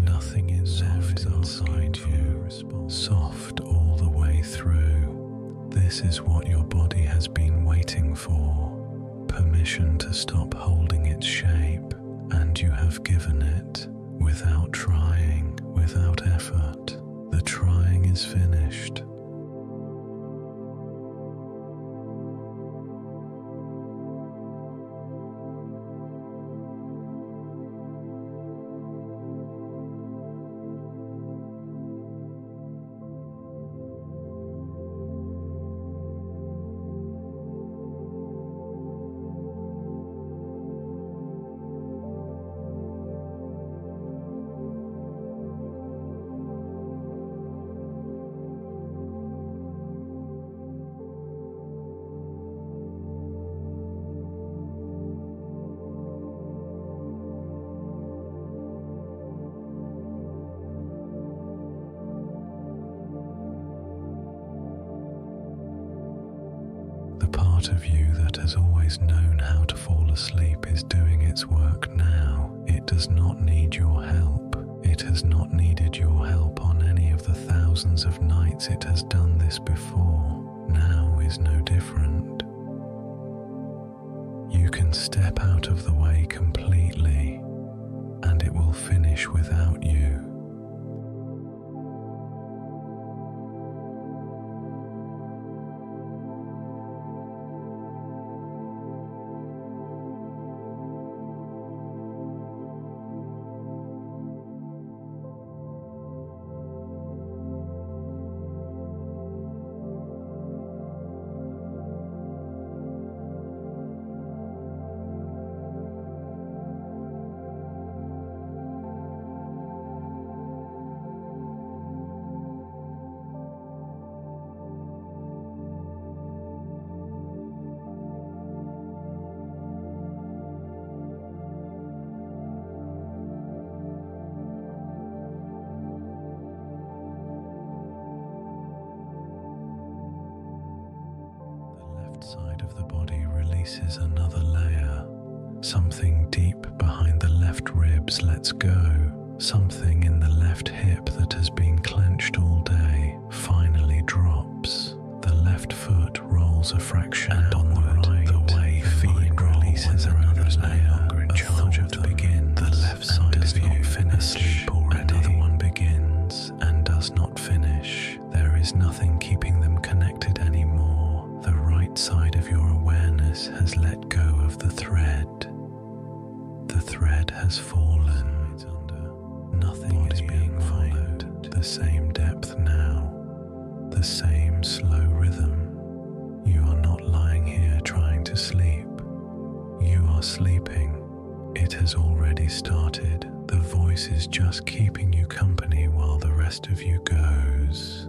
Nothing in there is inside you. Soft all the way through. This is what your body has been waiting for. Permission to stop holding its shape, and you have given it without trying, without effort. The trying is finished. The part of you that has always known how to fall asleep is doing its work now. It does not need your help. It has not needed your help on any of the thousands of nights it has done this before. Now is no different. You can step out of the way completely, and it will finish without you. Side of the body releases another layer. Something deep behind the left ribs lets go. Something in the left hip that has been clenched all day finally drops. The left foot rolls a fraction and on the right, the way feet releases another layer. A thought begins. The left side does not finish. Another one begins and does not finish. There is nothing keeping them connected anymore. The right side of your awareness has let go of the thread. The thread has fallen. Nothing is being followed. The same depth now. The same slow rhythm. You are not lying here trying to sleep. You are sleeping. It has already started. The voice is just keeping you company while the rest of you goes.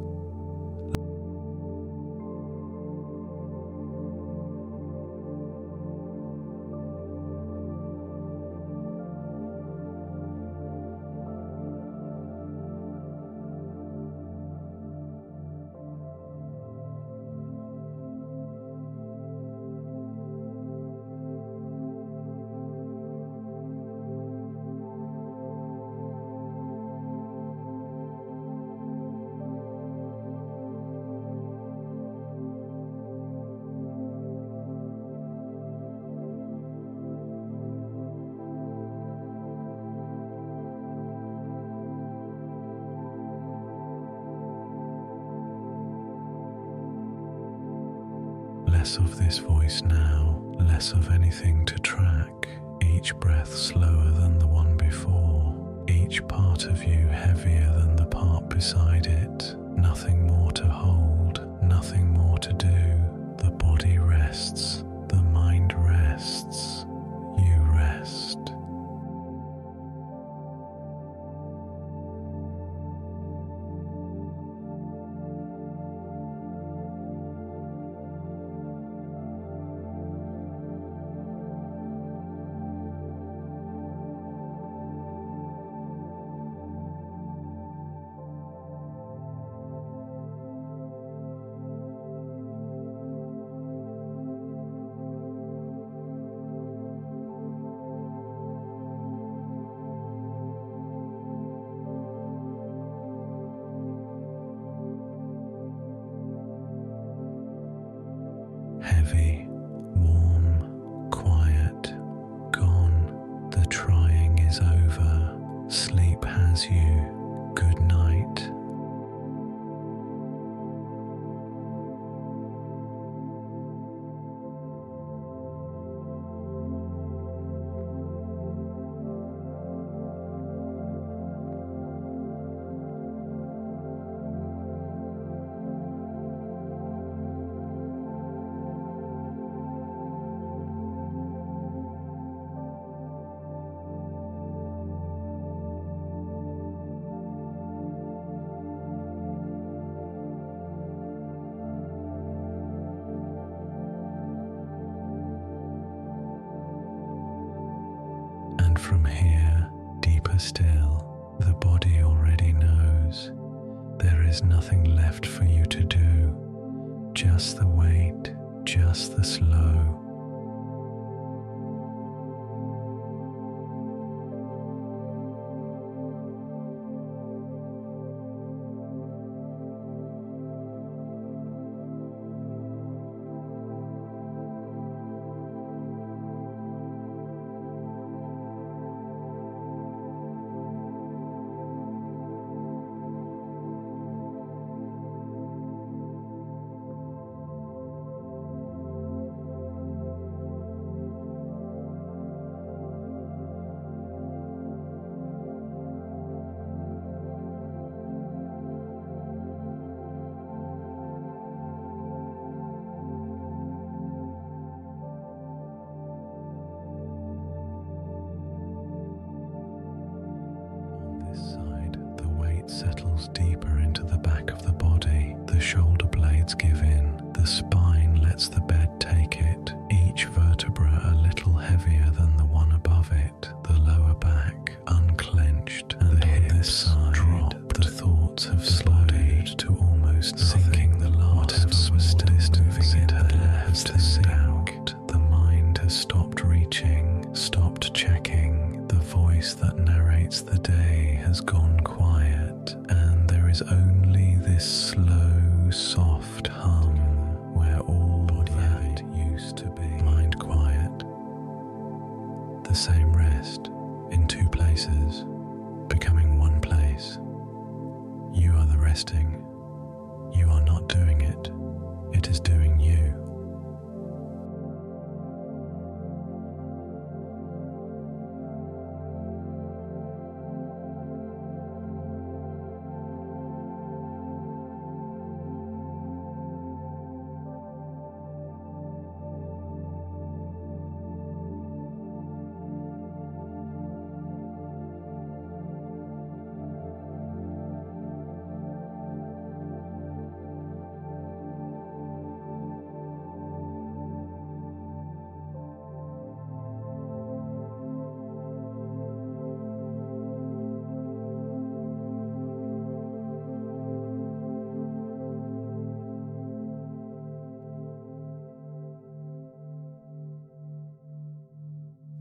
Less of this voice now, less of anything to track, each breath slower than the one before, each part of you heavier than the part beside it, nothing more to hold, nothing more to do. The body rests, the mind heavy, warm, quiet, gone. The trying is over. Sleep has you. Good night. And from here, deeper still, the body already knows there is nothing left for you to do, just the wait, just the slow. Settles deeper into the back of the body. The shoulder blades give in. The spine lets the bed take it. Each vertebra a little heavier than the one above it. The lower back unclenched, and the hips dropped. The thoughts have slowed to almost sinking. The last was still moving in the left has out. The mind has stopped reaching, stopped checking. The voice that narrates the day has gone quiet, and there is only this slow, soft hum where all that used to be. Mind quiet. The same rest in two places, becoming one place. You are the resting. You are not doing it. It is doing you.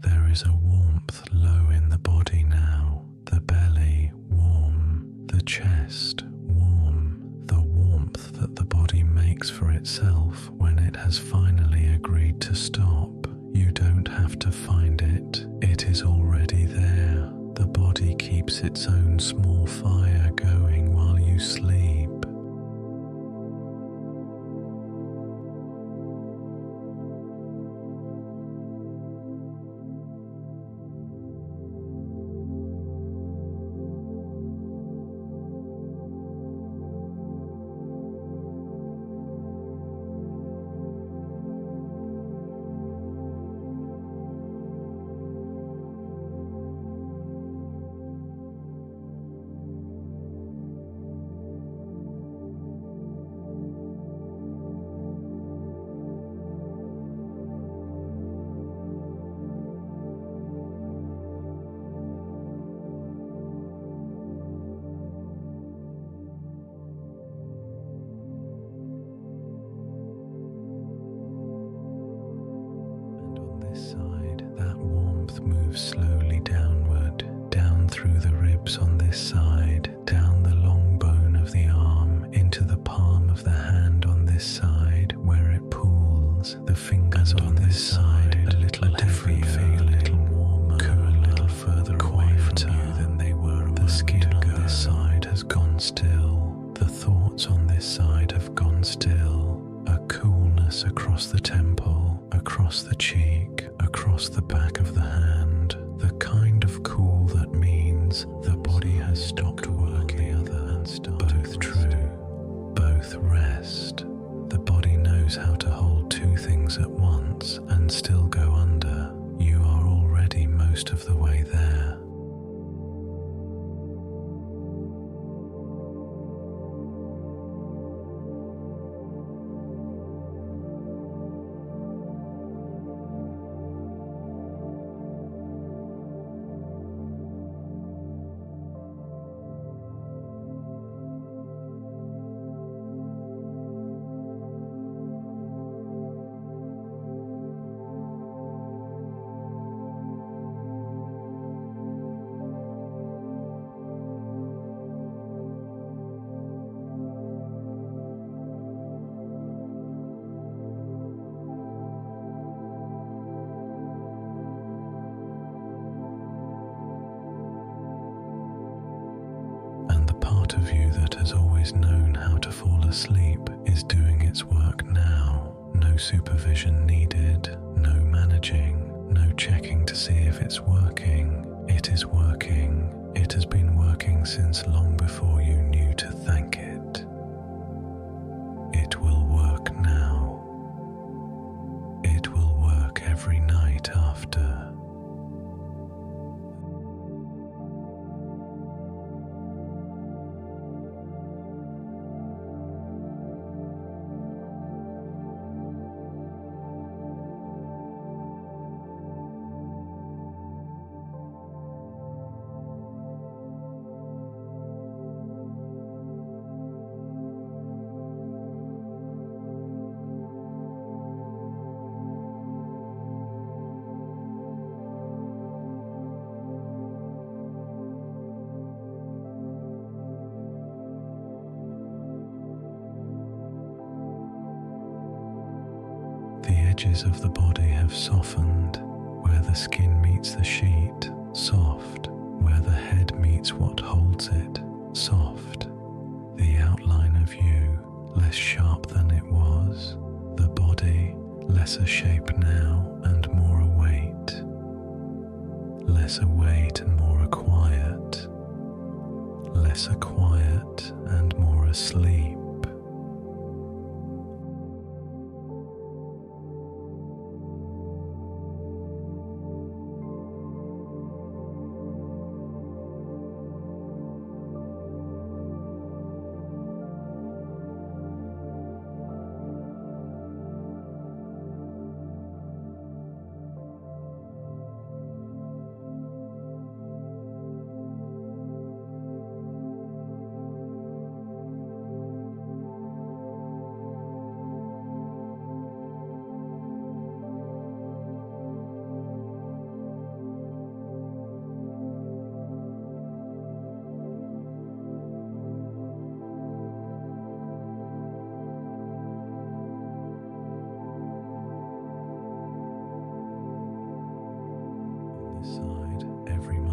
There is a warmth low in the body now, the belly warm, the chest warm, the warmth that the body makes for itself when it has finally agreed to stop. You don't have to find it, it is already there. The body keeps its own small fire going while you sleep. Side, that warmth moves slowly downward, down through the ribs on this side, down the long bone of the arm, into the palm of the hand on this side, where it pools. The this side, a little different feeling, a little warmer, cooler, a little further away from you than they were. The skin on this side has gone still. The thoughts on this side have gone still. A coolness across the temple, across the cheek, across the back of the hand. The kind of cool that means the body has stopped working. Both true, both rest. The body knows how to hold two things at once and still go under. You are already most of the way there. Part of you that has always known how to fall asleep is doing its work now. No supervision needed, no managing, no checking to see if it's working. It is working. It has been working since long before you knew to thank it. It will work now. It will work every night after. The edges of the body have softened, where the skin meets the sheet, soft, where the head meets what holds it, soft. The outline of you, less sharp than it was, the body, lesser shape now and more await, less await and more quiet, less quiet and more asleep.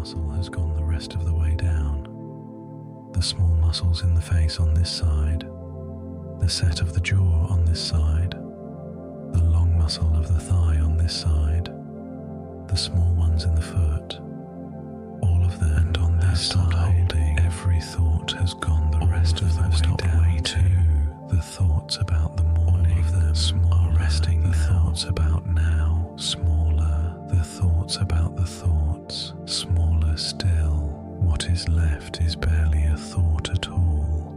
Muscle has gone the rest of the way down. The small muscles in the face on this side, the set of the jaw on this side, the long muscle of the thigh on this side, the small ones in the foot, all of them, and on this side, every thought has gone the rest of the way down too. The thoughts about the morning are resting. The thoughts about now, smaller. The thoughts about the thoughts, smaller still. What is left is barely a thought at all.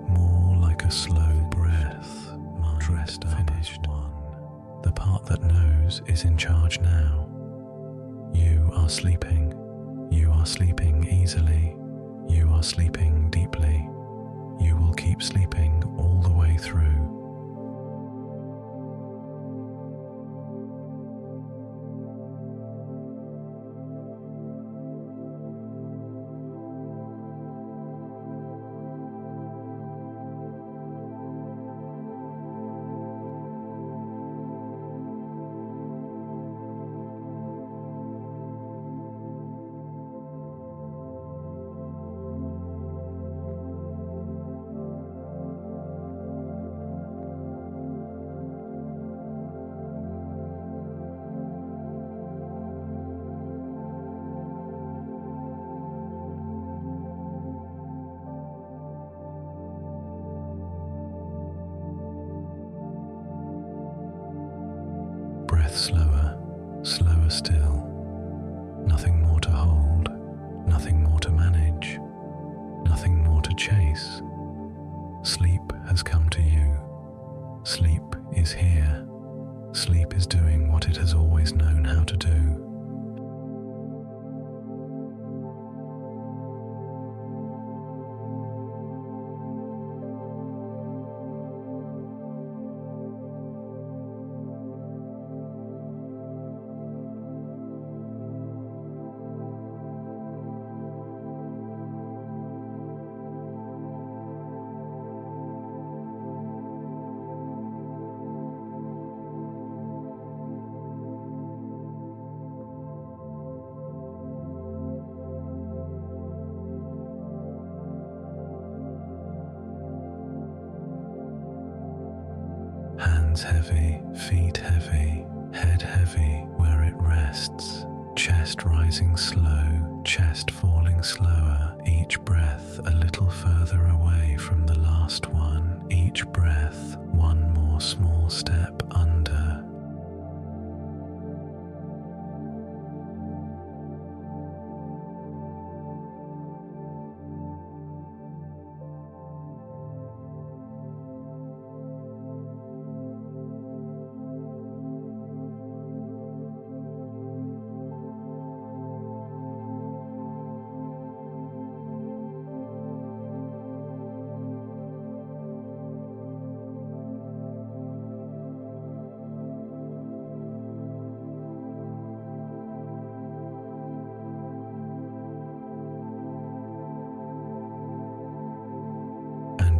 More like a slow breath, dressed up as one. The part that knows is in charge now. You are sleeping. You are sleeping easily. You are sleeping deeply. You will keep sleeping all the way through. breath slower, slower still. Nothing more to hold, nothing more to manage, nothing more to chase. Sleep has come to you. Sleep is here. Sleep is doing what it has always known how to do. Hands heavy, feet heavy, head heavy where it rests, chest rising slow, chest falling slower, each breath a little further away from the last one, each breath one more small step under.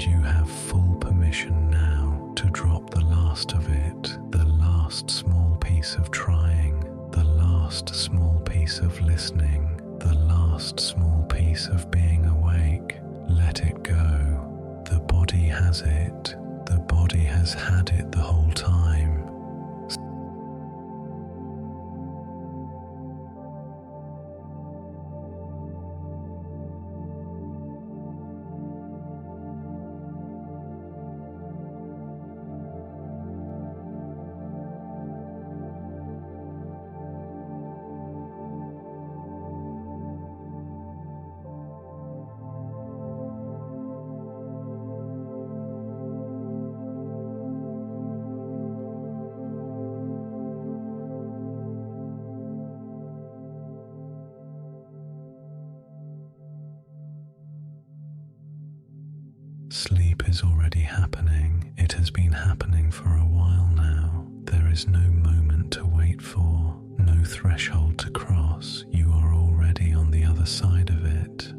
You have full permission now to drop the last of it, the last small piece of trying, the last small piece of listening, the last small piece of being awake. Let it go. The body has it. The body has had it the whole time. Sleep is already happening. It has been happening for a while now. There is no moment to wait for, no threshold to cross. You are already on the other side of it.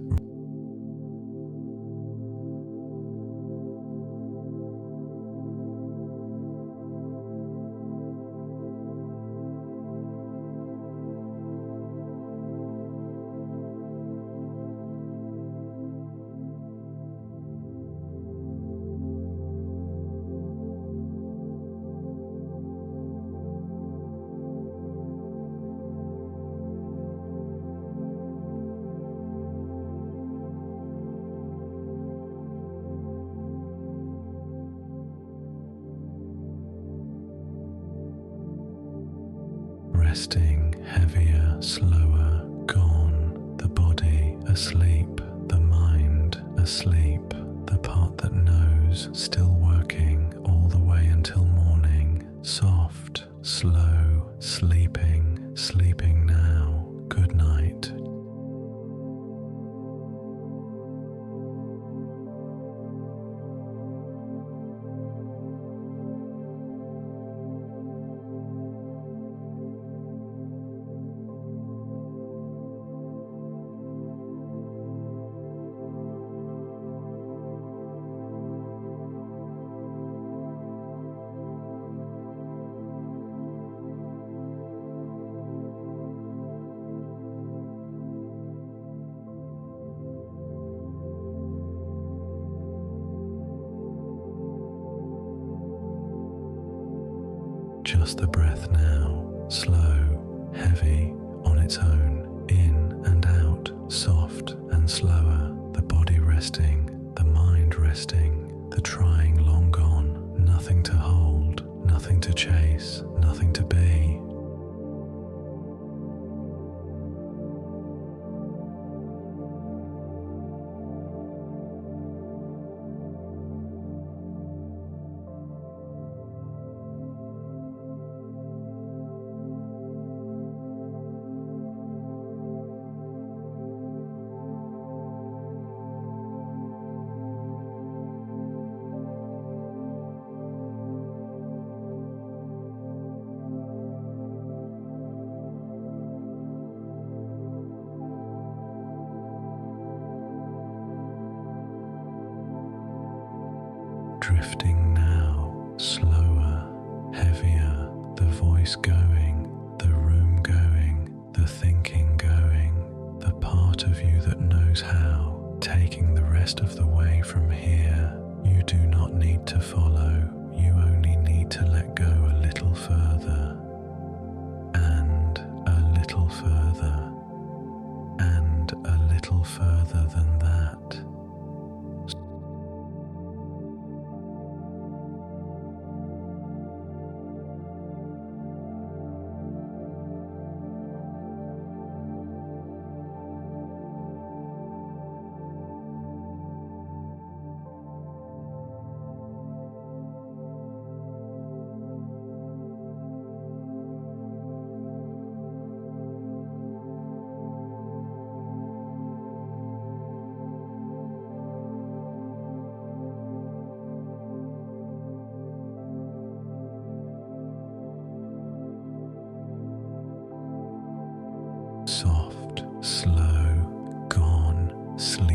Resting, heavier, slower, gone, the body asleep, the mind asleep, the part that knows still working all the way until morning, soft, slow, sleeping, sleeping now, good night. Just the breath now, slow, heavy, on its own, in and out, soft and slower, the body resting, the mind resting, the trying long gone, nothing to hold, nothing to chase, nothing to be, drifting now, slower, heavier, the voice going, the room going, the thinking going, the part of you that knows how, taking the rest of the way from here. You do not need to follow, you only need to let go a little further, and a little further, and a little further than that. Soft, slow, gone, sleep.